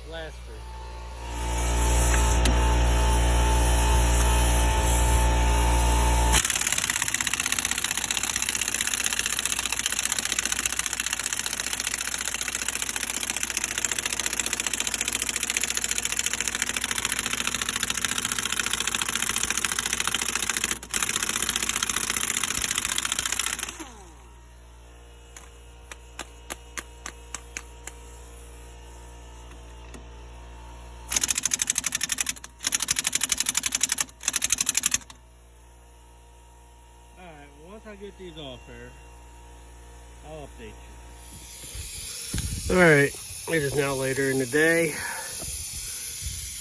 glass for I get these off there, I'll update you. Alright, it is now later in the day.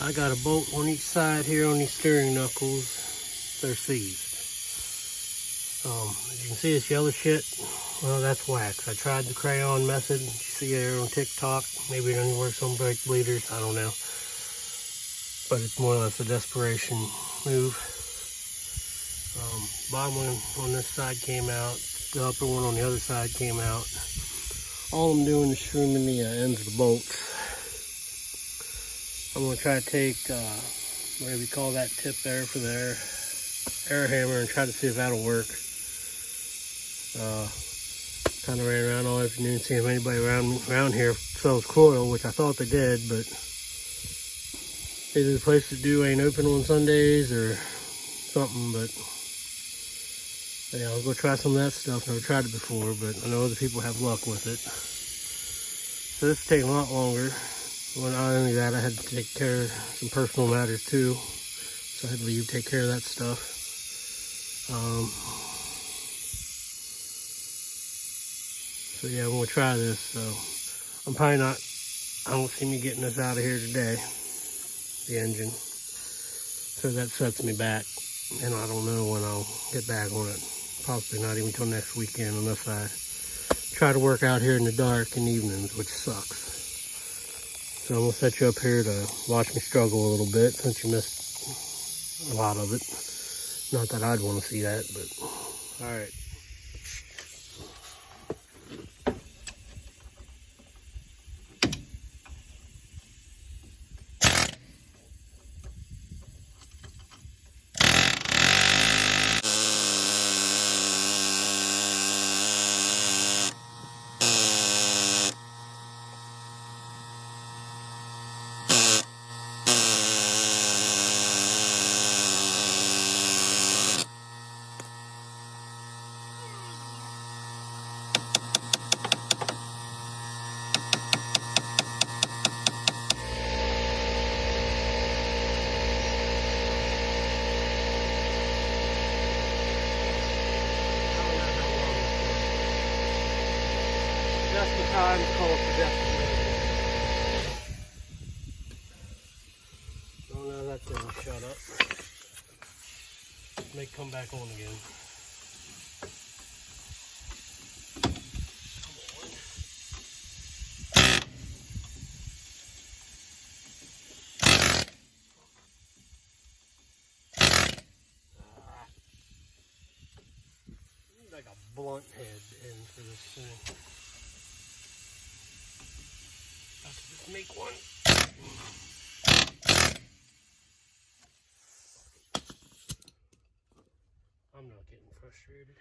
I got a bolt on each side here on these steering knuckles. They're seized. As you can see, this yellow shit, well, that's wax. I tried the crayon method. You see there on TikTok. Maybe it only works on brake bleeders. I don't know. But it's more or less a desperation move. Bottom one on this side came out. The upper one on the other side came out. All I'm doing is shrooming the ends of the bolts. I'm going to try to take, whatever you call that tip there for the air hammer, and try to see if that'll work. Kind of ran around all afternoon seeing if anybody around here sells coil, which I thought they did, but either the place that do ain't open on Sundays or something. But yeah, I'll go try some of that stuff. Never tried it before, but I know other people have luck with it. So this is taking a lot longer. Well, not only that, I had to take care of some personal matters too, so I had to leave, take care of that stuff. So yeah, I'm gonna try this. So I'm probably not, I don't see me getting this out of here today, the engine. So that sets me back, and I don't know when I'll get back on it. Possibly not even till next weekend, unless I try to work out here in the dark in the evenings, which sucks. So I'm gonna set you up here to watch me struggle a little bit, since you missed a lot of it. Not that I'd want to see that, but all right. Just the time called for destination. Oh no, that didn't shut up. May come back on again. Like a blunt head in for this thing. I could just make one. I'm not getting frustrated.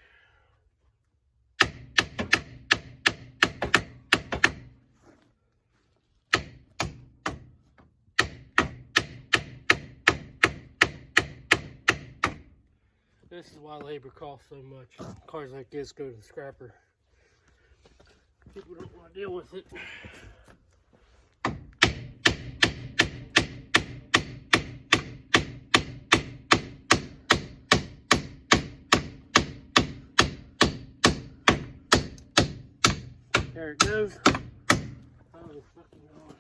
This is why labor costs so much. Cars like this go to the scrapper. People don't want to deal with it. There it goes. Oh, fucking God.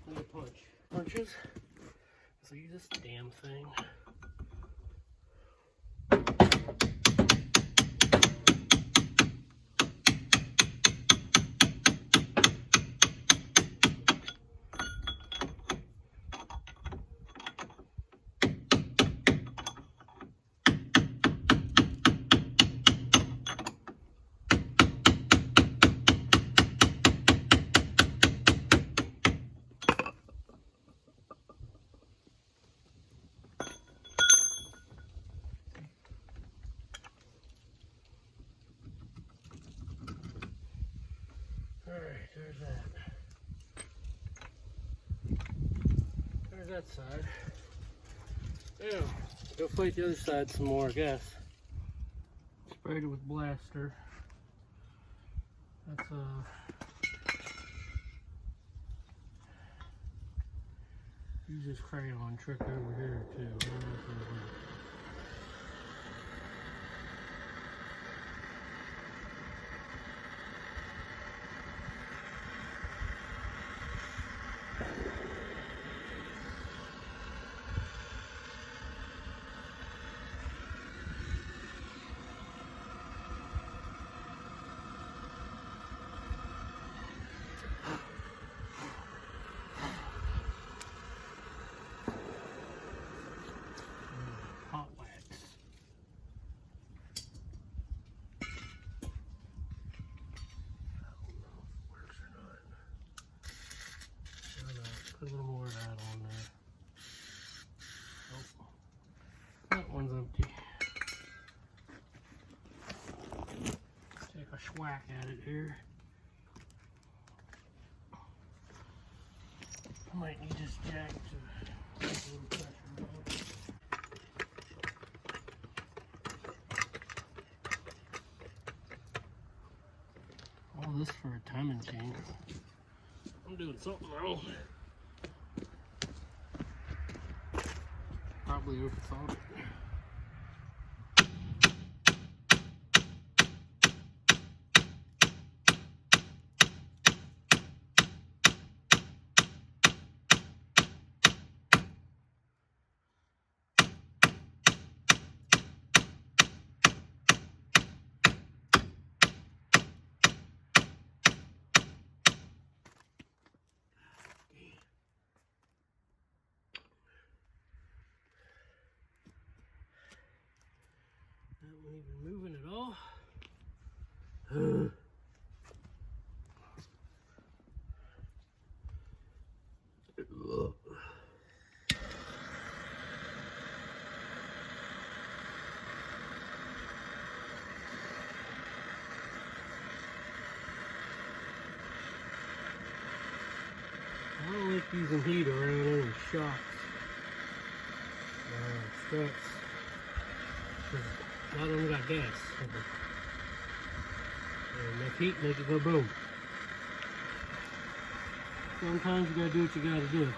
Need a punch. Punches. Let's use this damn thing. Alright, there's that. There's that side. Yeah, go fight the other side some more, I guess. Sprayed it with Blaster. That's use this crayon trick over here too. I don't know if it'll work. whack at it here. I might need this jack to get a little pressure on. All this for a timing chain. I'm doing something wrong. Probably overthought it. That wasn't even moving at all. I don't like using heat around any shocks. Struts. A lot of them got gas. Enough heat, make it go boom. Sometimes you gotta do what you gotta do.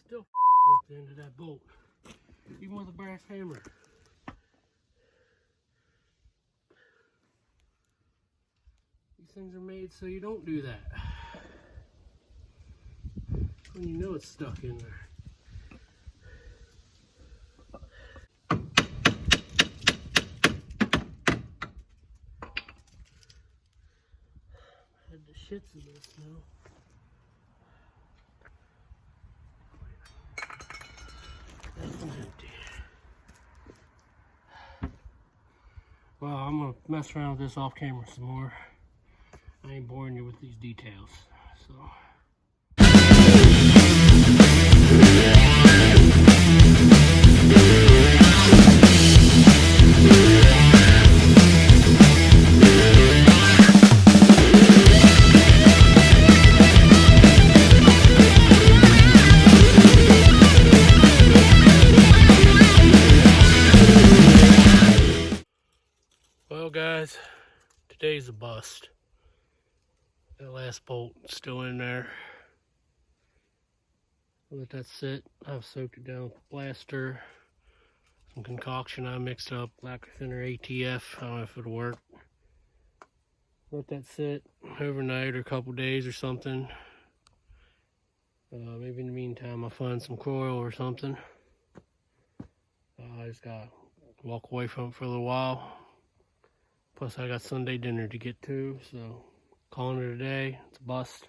Still at the end of that bolt, even with a brass hammer. These things are made so you don't do that. When you know it's stuck in there. I had the shits in this now. That one's empty. Well, I'm gonna mess around with this off camera some more. I ain't boring you with these details, so. Well guys, today's a bust. That last bolt still in there. I'll let that sit. I've soaked it down with plaster, some concoction I mixed up, lacquer thinner ATF. I don't know if it'll work. Let that sit overnight or a couple days or something. Maybe in the meantime I'll find some coil or something. I just gotta walk away from it for a little while. Plus I got Sunday dinner to get to, so calling it a day. It's a bust. I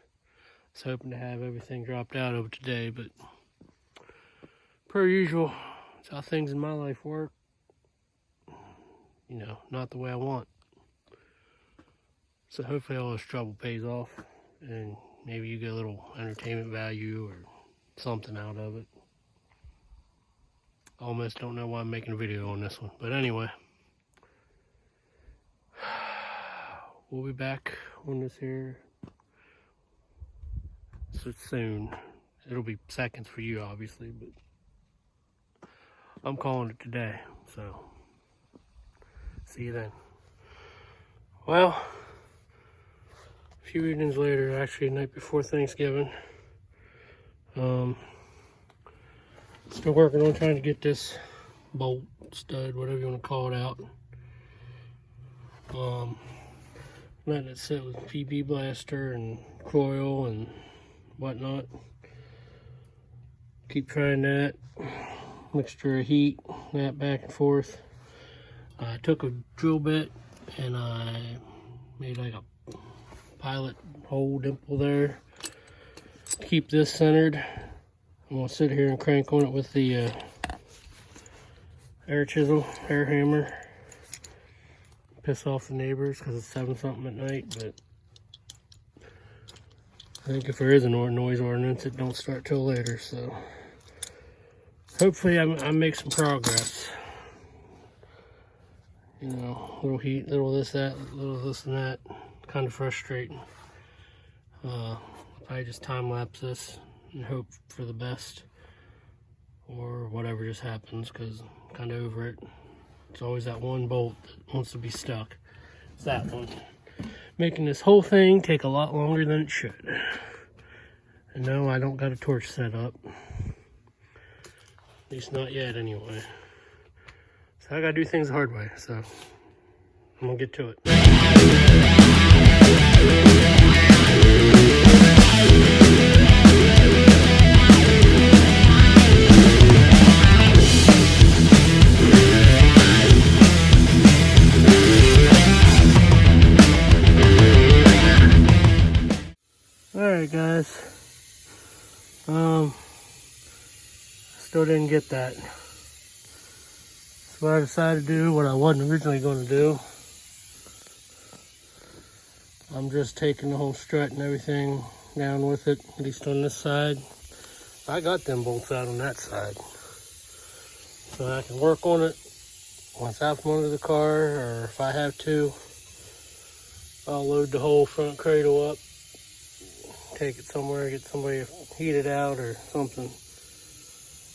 was hoping to have everything dropped out over today, but per usual, it's how things in my life work. You know, not the way I want. So hopefully all this trouble pays off and maybe you get a little entertainment value or something out of it. Almost don't know why I'm making a video on this one, but anyway. We'll be back on this here so soon. It'll be seconds for you, obviously, but I'm calling it today. So, see you then. Well, a few evenings later, actually, night before Thanksgiving, still working on trying to get this bolt, stud, whatever you want to call it, out. Letting it sit with PB blaster and coil and whatnot. Keep trying that. Mixture of heat, that back and forth. I took a drill bit and I made like a pilot hole dimple there to keep this centered. I'm gonna sit here and crank on it with the air chisel, air hammer. Piss off the neighbors because it's 7 something at night, but I think if there is a noise ordinance, it don't start till later. So hopefully I make some progress. You know, little heat, little this, that, little this and that. Kind of frustrating. I just time lapse this and hope for the best, or whatever just happens, because I'm kind of over it. It's always that one bolt that wants to be stuck. It's that one. Making this whole thing take a lot longer than it should. And no, I don't got a torch set up. At least not yet, anyway. So I gotta do things the hard way, so I'm gonna get to it. Alright guys, still didn't get that. So I decided to do what I wasn't originally going to do. I'm just taking the whole strut and everything down with it, at least on this side. I got them bolts out on that side, so I can work on it once out from under the car, or if I have to, I'll load the whole front cradle up, take it somewhere, get somebody to heat it out or something.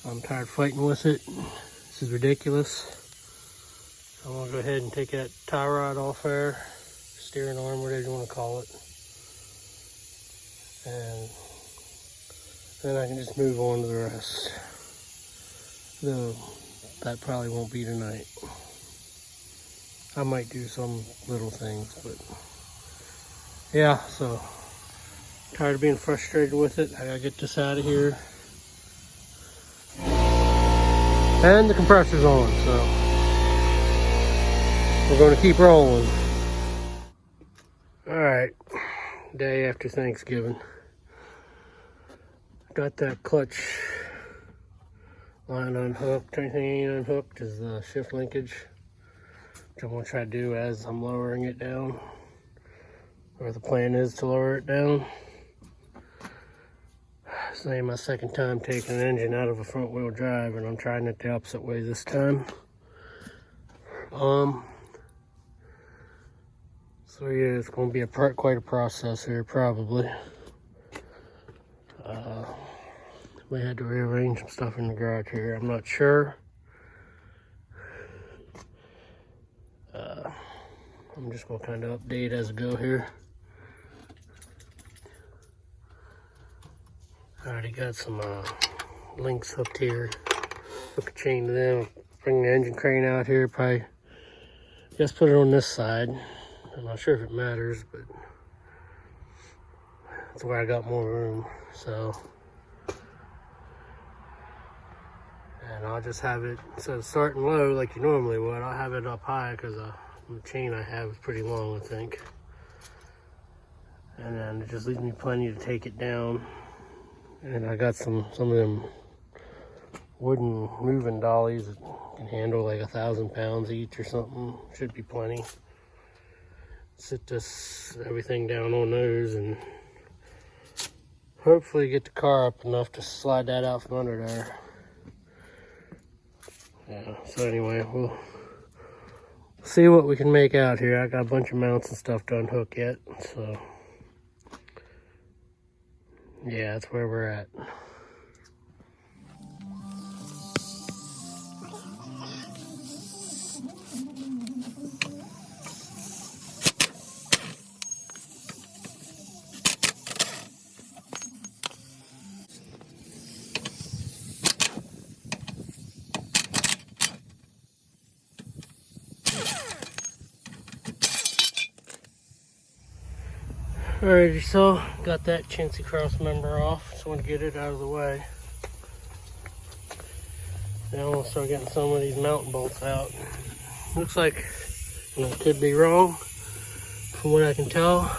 I'm tired of fighting with it. This is ridiculous. I'm gonna go ahead and take that tie rod off there, steering arm, whatever you want to call it, and then I can just move on to the rest. Though that probably won't be tonight. I might do some little things, but yeah, so tired of being frustrated with it. I gotta get this out of here. And the compressor's on, so we're gonna keep rolling. Alright, day after Thanksgiving. Got that clutch line unhooked. Anything ain't unhooked is the shift linkage, which I'm gonna try to do as I'm lowering it down, or the plan is to lower it down. This ain't my second time taking an engine out of a front wheel drive, and I'm trying it the opposite way this time. So yeah, it's going to be quite a process here, probably. We had to rearrange some stuff in the garage here. I'm not sure. I'm just going to kind of update as I go here. I already got some links hooked here. Hook a chain to them. Bring the engine crane out here. Probably just put it on this side. I'm not sure if it matters, but that's where I got more room. So, and I'll just have it, instead of starting low like you normally would, I'll have it up high because the chain I have is pretty long, I think. And then it just leaves me plenty to take it down. And I got some of them wooden moving dollies that can handle like 1,000 pounds each or something. Should be plenty. Sit everything down on those and hopefully get the car up enough to slide that out from under there. Yeah, so anyway, we'll see what we can make out here. I got a bunch of mounts and stuff to unhook yet, so yeah, that's where we're at. Alrighty, so got that chintzy cross member off. Just want to get it out of the way. Now we'll start getting some of these mounting bolts out. Looks like, and I could be wrong, from what I can tell.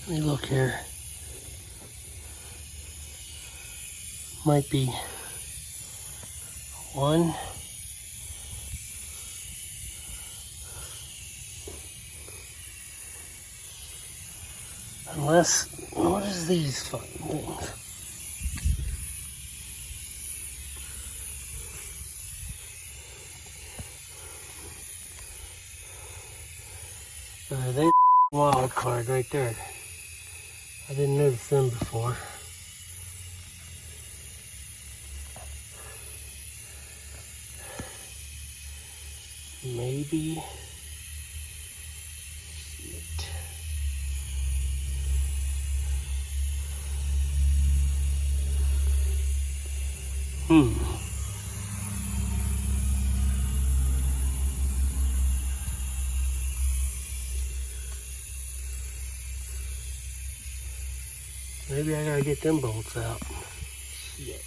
Let me look here. Might be one. Unless, what is these fucking things? They wild card right there. I didn't notice them before. Maybe. Shit. Maybe I gotta get them bolts out. Shit.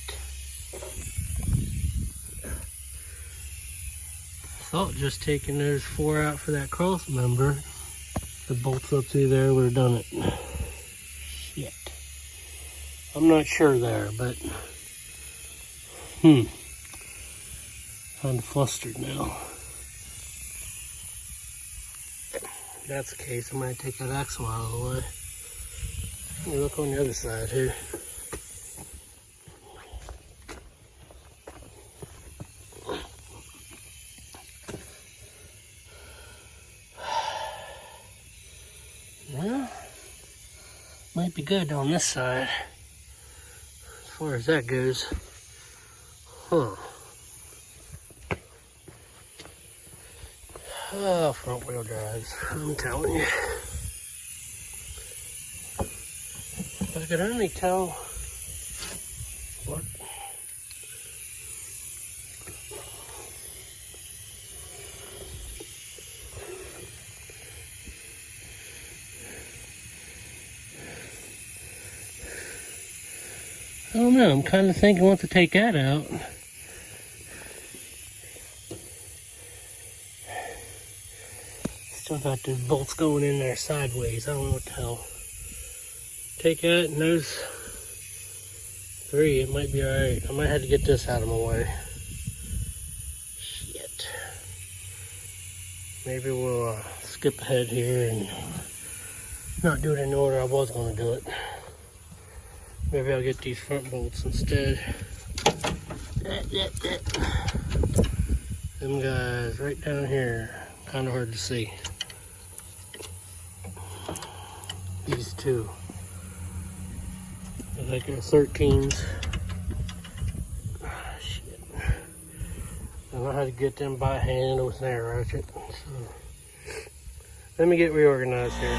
Thought just taking those 4 out for that cross member, the bolts up through there would have done it. Shit. I'm not sure there, but I'm flustered now. If that's the case, I'm gonna take that axle out of the way. Let me look on the other side here. Well, might be good on this side, as far as that goes. Huh. Oh, front wheel drives, I'm telling you. If I could only tell what. I don't know, I'm kind of thinking once I take that out. Still got those bolts going in there sideways. I don't know what the hell. Take that and those 3, it might be alright. I might have to get this out of my way. Shit. Maybe we'll skip ahead here and not do it in the order I was going to do it. Maybe I'll get these front bolts instead. Them guys right down here, kind of hard to see. These 2. They're like 13s. Shit. I know how to get them by hand with an air ratchet. So, let me get reorganized here.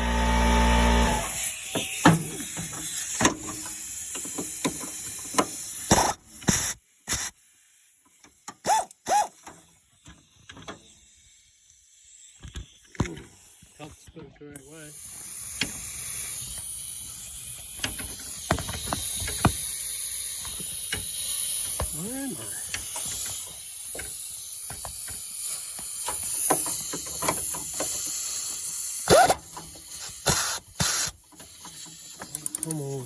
Helps put it the right way. Where am I? Come on.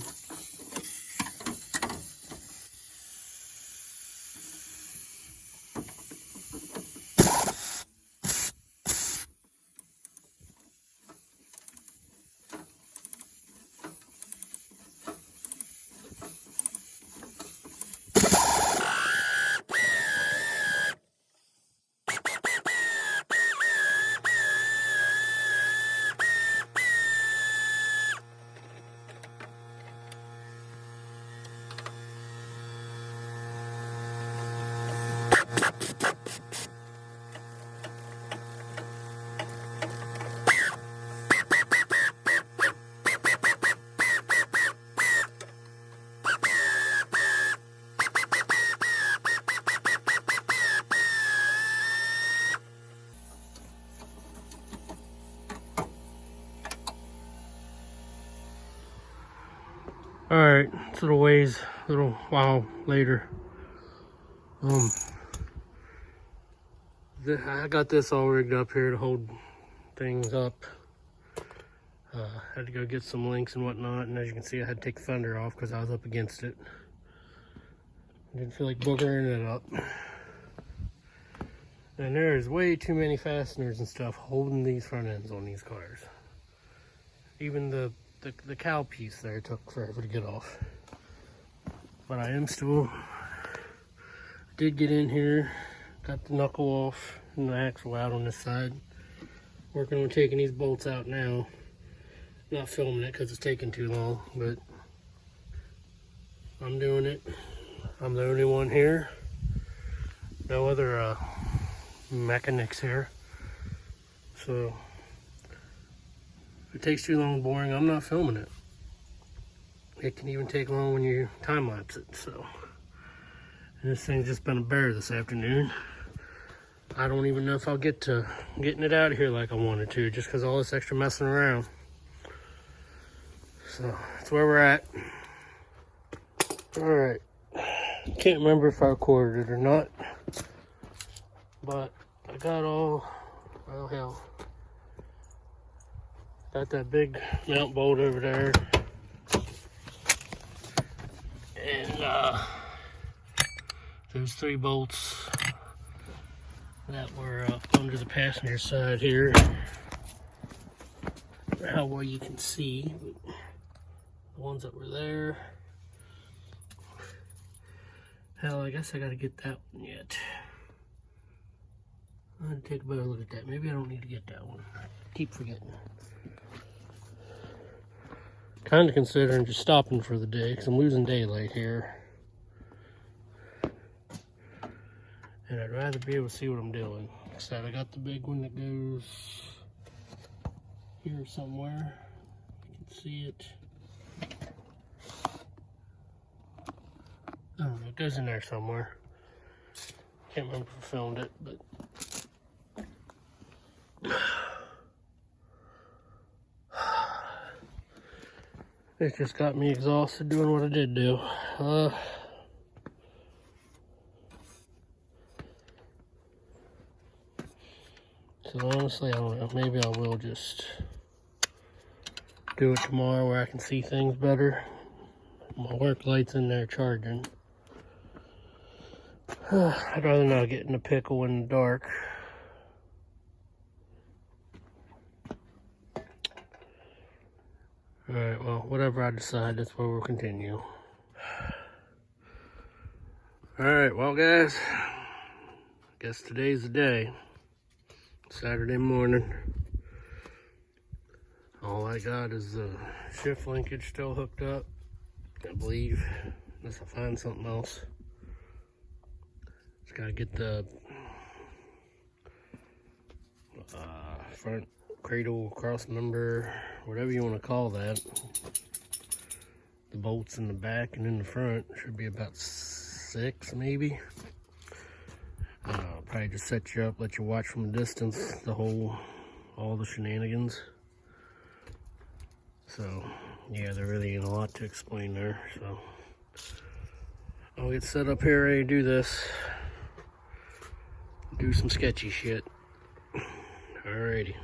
Alright, it's a little while later. I got this all rigged up here to hold things up. Had to go get some links and whatnot, and as you can see I had to take the fender off because I was up against it. Didn't feel like boogering it up. And there's way too many fasteners and stuff holding these front ends on these cars. Even the cow piece there took forever to get off. But I did get in here, got the knuckle off and the axle out on this side. Working on taking these bolts out now. Not filming it because it's taking too long, but I'm doing it. I'm the only one here. No other mechanics here. So if it takes too long boring, I'm not filming it. It can even take long when you time lapse it. So, and this thing's just been a bear this afternoon. I don't even know if I'll get to getting it out of here like I wanted to, just because all this extra messing around. So that's where we're at. All right. Can't remember if I recorded it or not, but I got well hell, got that big mount bolt over there, and those 3 bolts that were up under the passenger side here. How well you can see, but the ones that were there. Hell, I guess I gotta get that one yet. I'm gonna take a better look at that. Maybe I don't need to get that one. I keep forgetting. Kind of considering just stopping for the day because I'm losing daylight here. And I'd rather be able to see what I'm doing. Like I said, I got the big one that goes here somewhere. You can see it. I don't know, it goes in there somewhere. Can't remember if I filmed it, but it just got me exhausted doing what I did do. So honestly, I don't know, maybe I will just do it tomorrow where I can see things better. My work light's in there charging. I'd rather not get in a pickle in the dark. Alright, well, whatever I decide, that's where we'll continue. Alright, well guys, I guess today's the day. Saturday morning. All I got is the shift linkage still hooked up, I believe, unless I find something else. Just gotta get the front cradle cross member, whatever you want to call that. The bolts in the back and in the front should be about 6 maybe. Probably just set you up, let you watch from a distance all the shenanigans. So yeah, there really ain't a lot to explain there. So I'll get set up here, ready to do this. Do some sketchy shit. Alrighty.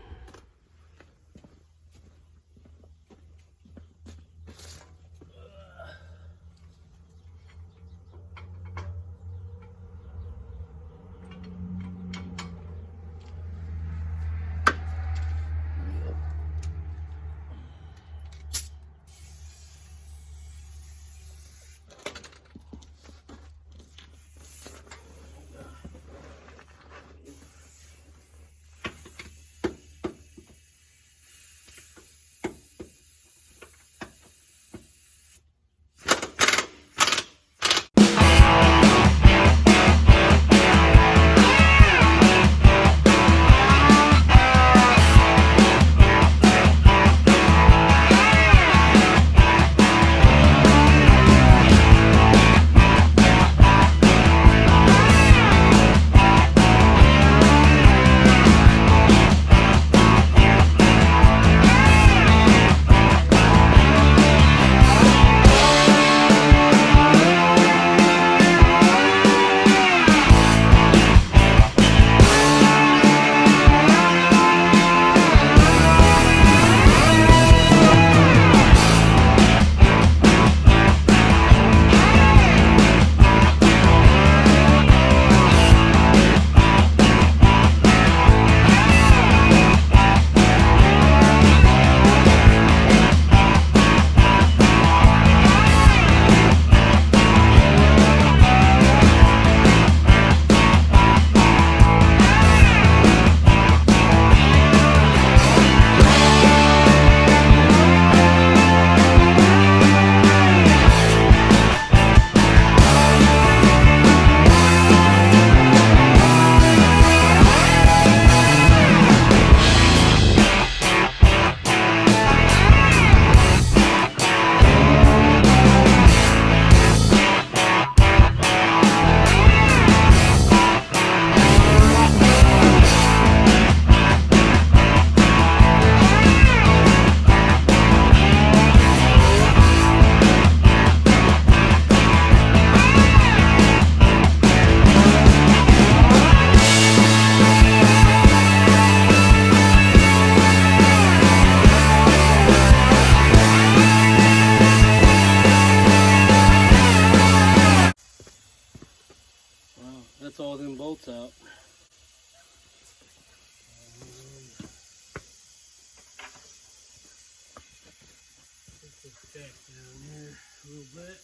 bit.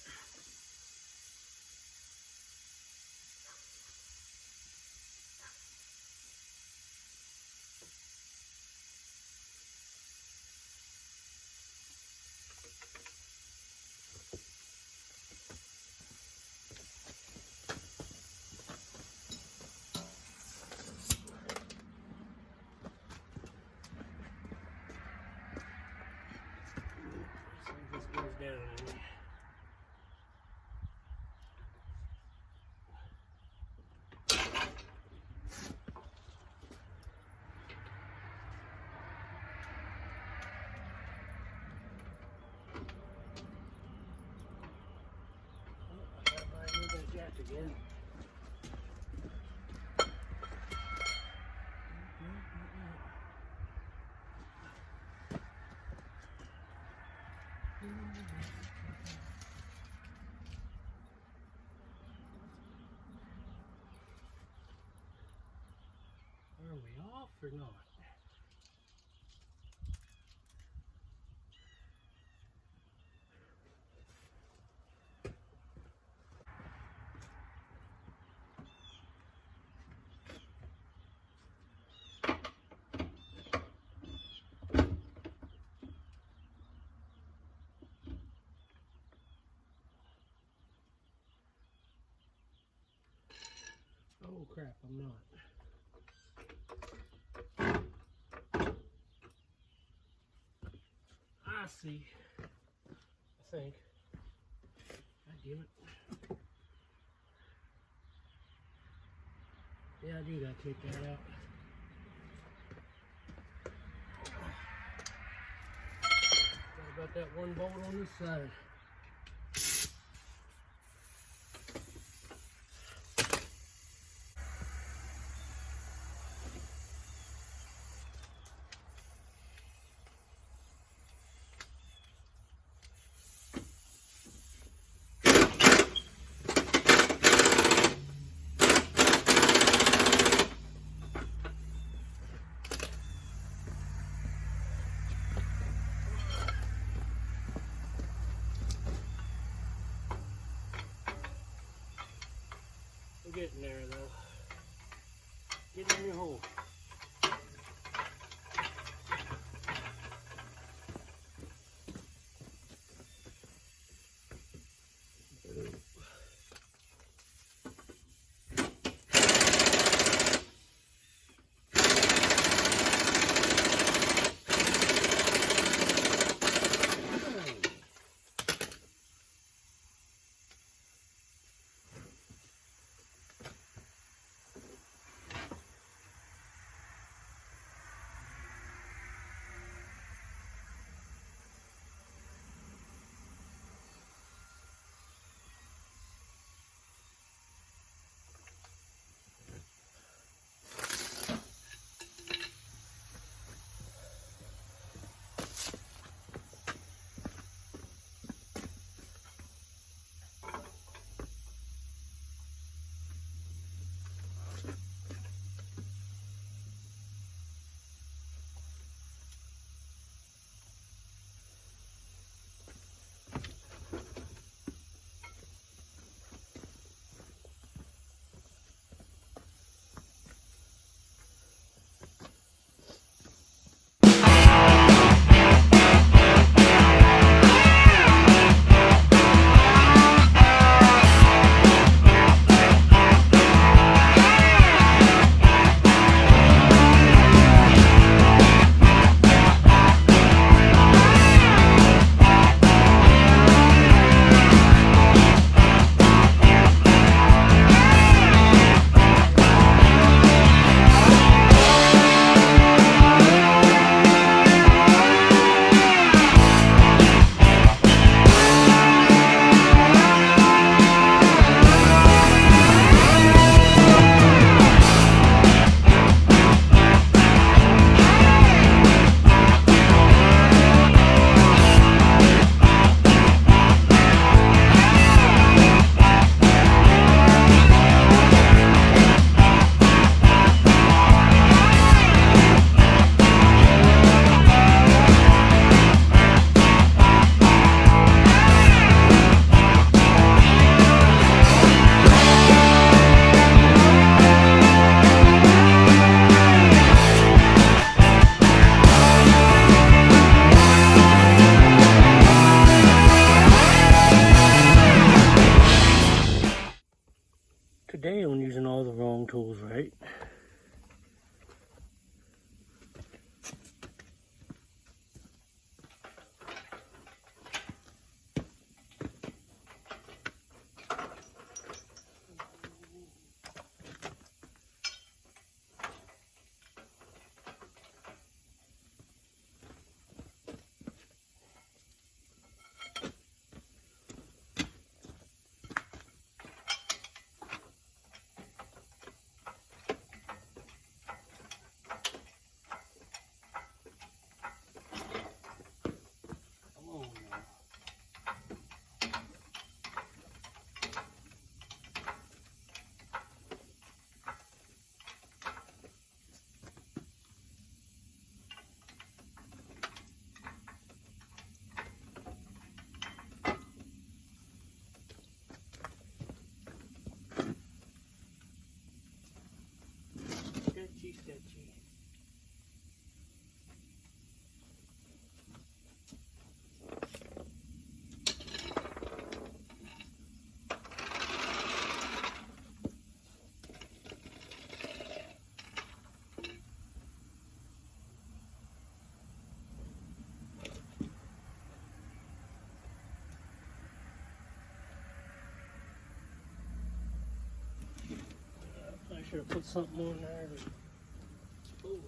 This goes down in me. Again. Are we off or not? Oh crap, I'm not. I see. I think. God damn it. Yeah, I do gotta take that out. What about that one bolt on this side? We're getting there though. Getting in your hole. tools right. Sketchy. I should have put something on there. Ooh.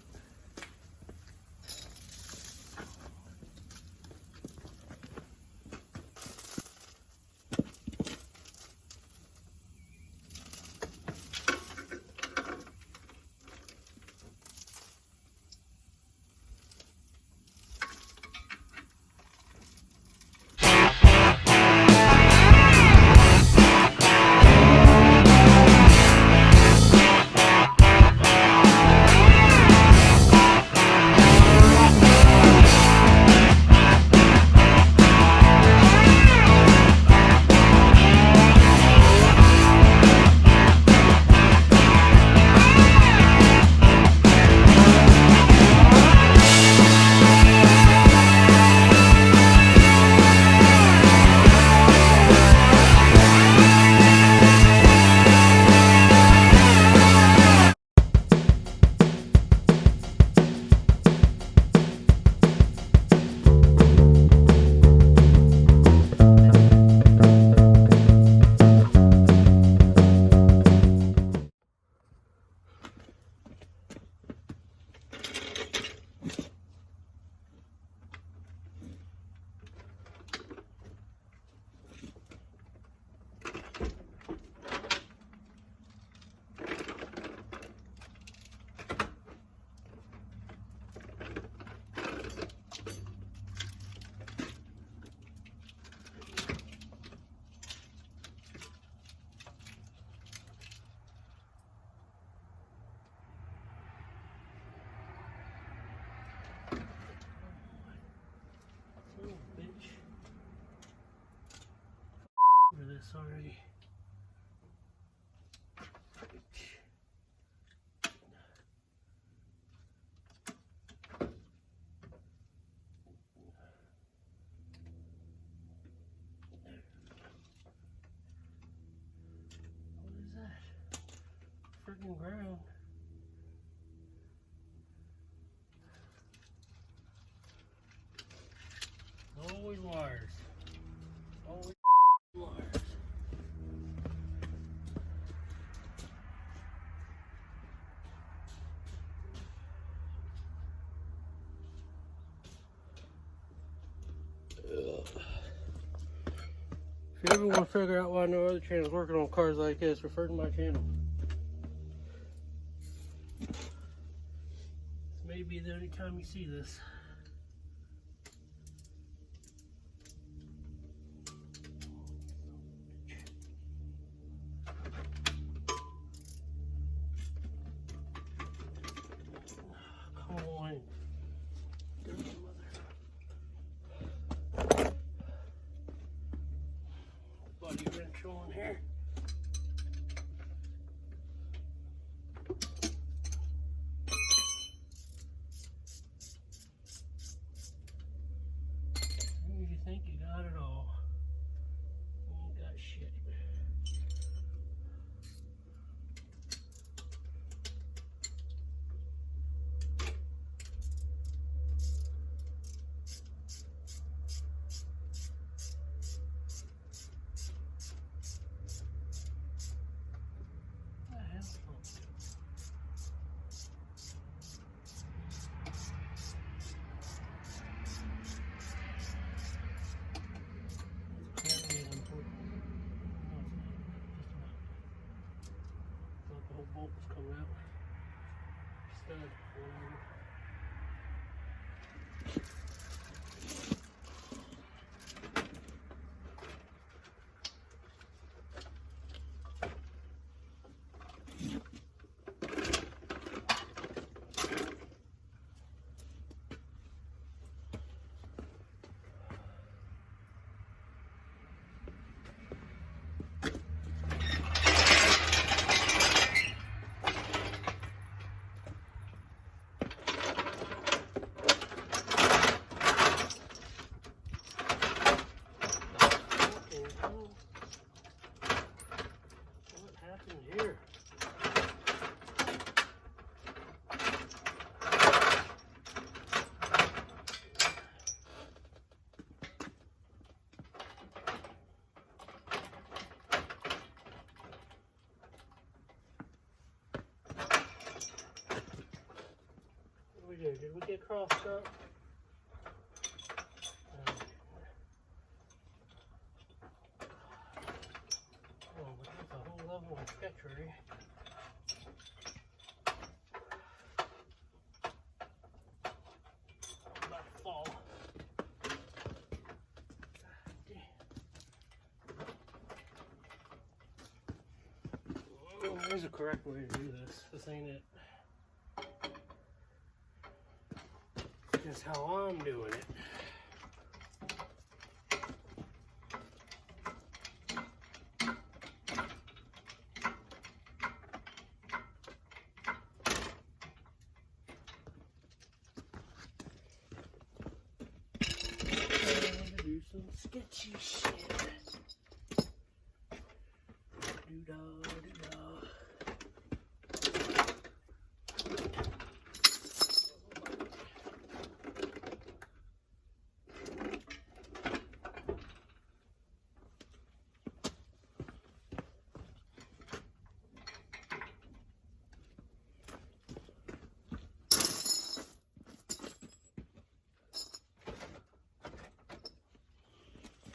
This already. What is that? Freaking ground. Always wires. Always wires. If you ever want to figure out why no other channel is working on cars like this, refer to my channel. This may be the only time you see this. Come on. Buddy wrench on here. You think you got it all? You ain't got shit. sides before. Here. What did we do? Did we get crossed up? Oh, but that's a whole level of sketchery. There's a correct way to do this. This ain't it. It's just how I'm doing it. Do some sketchy shit. Do-da, do-da.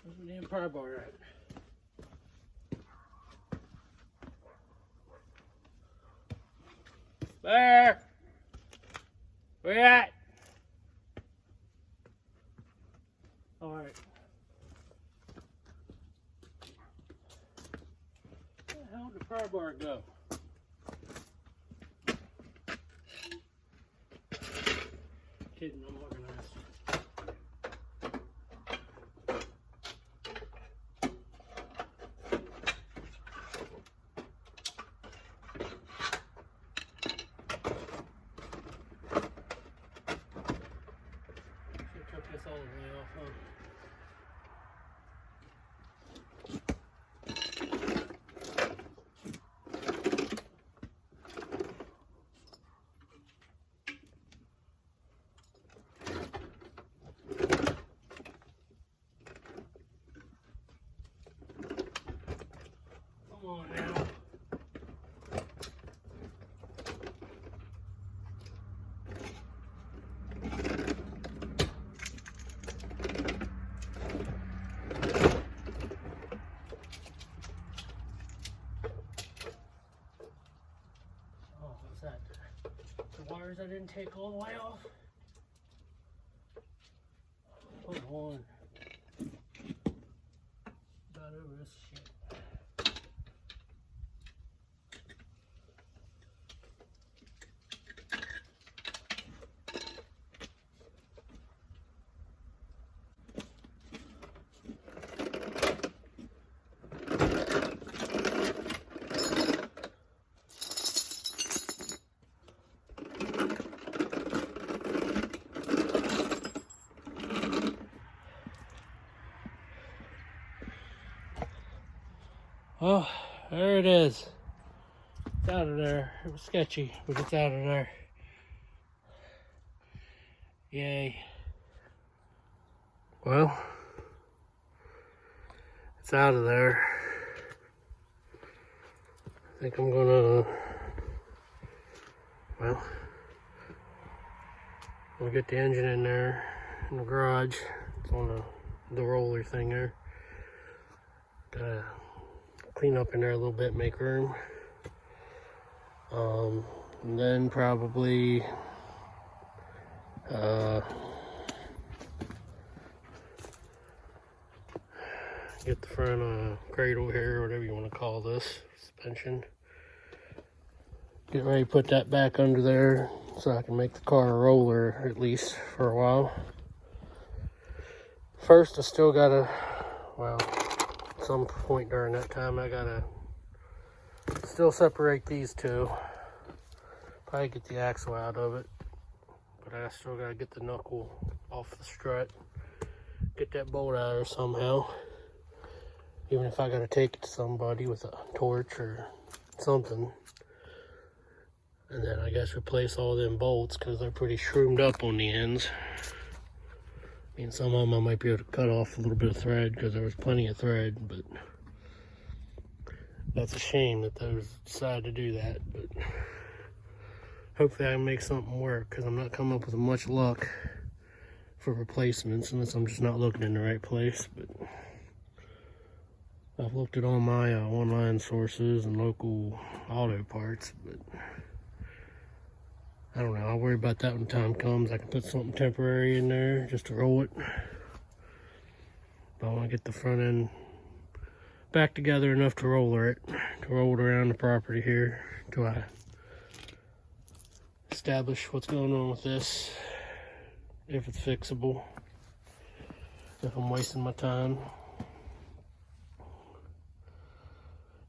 Where's the damn pry bar at? There! Where you at? Alright. Where the hell did the pry bar go? Kidding, I'm organized. Took this all the way off, huh? Come on now. What's that? The wires I didn't take all the way off? Come on. Got over this shit. Oh, there it is. It's out of there. It was sketchy, but it's out of there. Yay. Well, it's out of there. I think I'm gonna, well, we'll get the engine in there in the garage. It's on the roller thing there. Clean up in there a little bit, make room. And then probably get the front cradle here, whatever you want to call this, suspension. Get ready to put that back under there so I can make the car a roller at least for a while. First, I still gotta, well, at some point during that time, I gotta still separate these two. Probably get the axle out of it, but I still gotta get the knuckle off the strut, get that bolt out of there somehow. Even if I gotta take it to somebody with a torch or something. And then I guess replace all them bolts because they're pretty shroomed up on the ends. I mean, some of them I might be able to cut off a little bit of thread because there was plenty of thread, but that's a shame that they decided to do that. But hopefully I can make something work because I'm not coming up with much luck for replacements unless I'm just not looking in the right place. But I've looked at all my online sources and local auto parts, but I don't know. I'll worry about that when time comes. I can put something temporary in there just to roll it. But I want to get the front end back together enough to roll it around the property here until I establish what's going on with this, if it's fixable, if I'm wasting my time.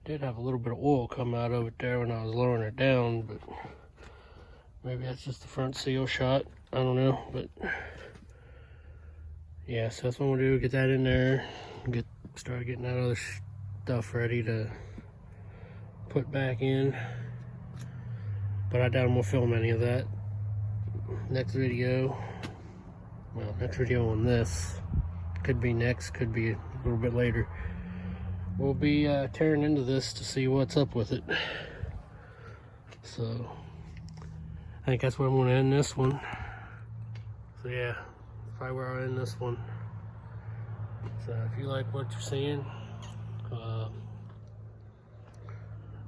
Did have a little bit of oil come out of it there when I was lowering it down, but maybe that's just the front seal shot. I don't know, but yeah, so that's what I'm gonna do. Get that in there, start getting that other stuff ready to put back in. But I doubt I'm gonna film any of that. Next video, well, next video on this, could be next, could be a little bit later. We'll be tearing into this to see what's up with it. So I think that's where I'm going to end this one. So yeah, probably where I'll end this one. So if you like what you're seeing,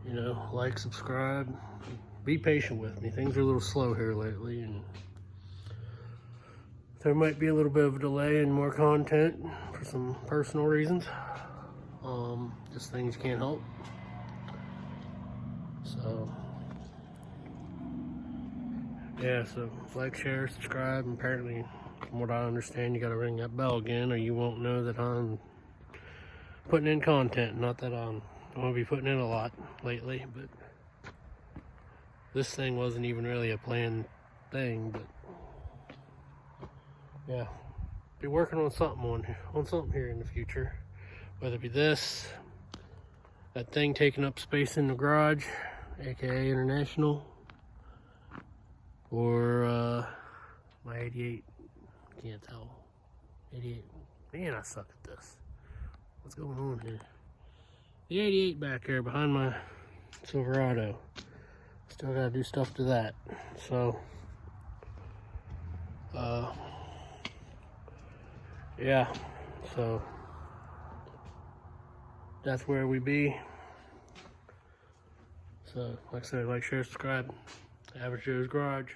you know, like, subscribe, be patient with me. Things are a little slow here lately, and there might be a little bit of a delay in more content for some personal reasons. Just things you can't help. So yeah, so like, share, subscribe, and apparently from what I understand you gotta ring that bell again or you won't know that I'm putting in content. Not that I'm going to be putting in a lot lately, but this thing wasn't even really a planned thing. But yeah, be working on something here in the future, whether it be this, that thing taking up space in the garage, aka International, or my 88, can't tell, 88, man, I suck at this. What's going on here? The 88 back there behind my Silverado. Still gotta do stuff to that. So, yeah, so that's where we be. So, like I said, like, share, subscribe. Average Joe's Garage.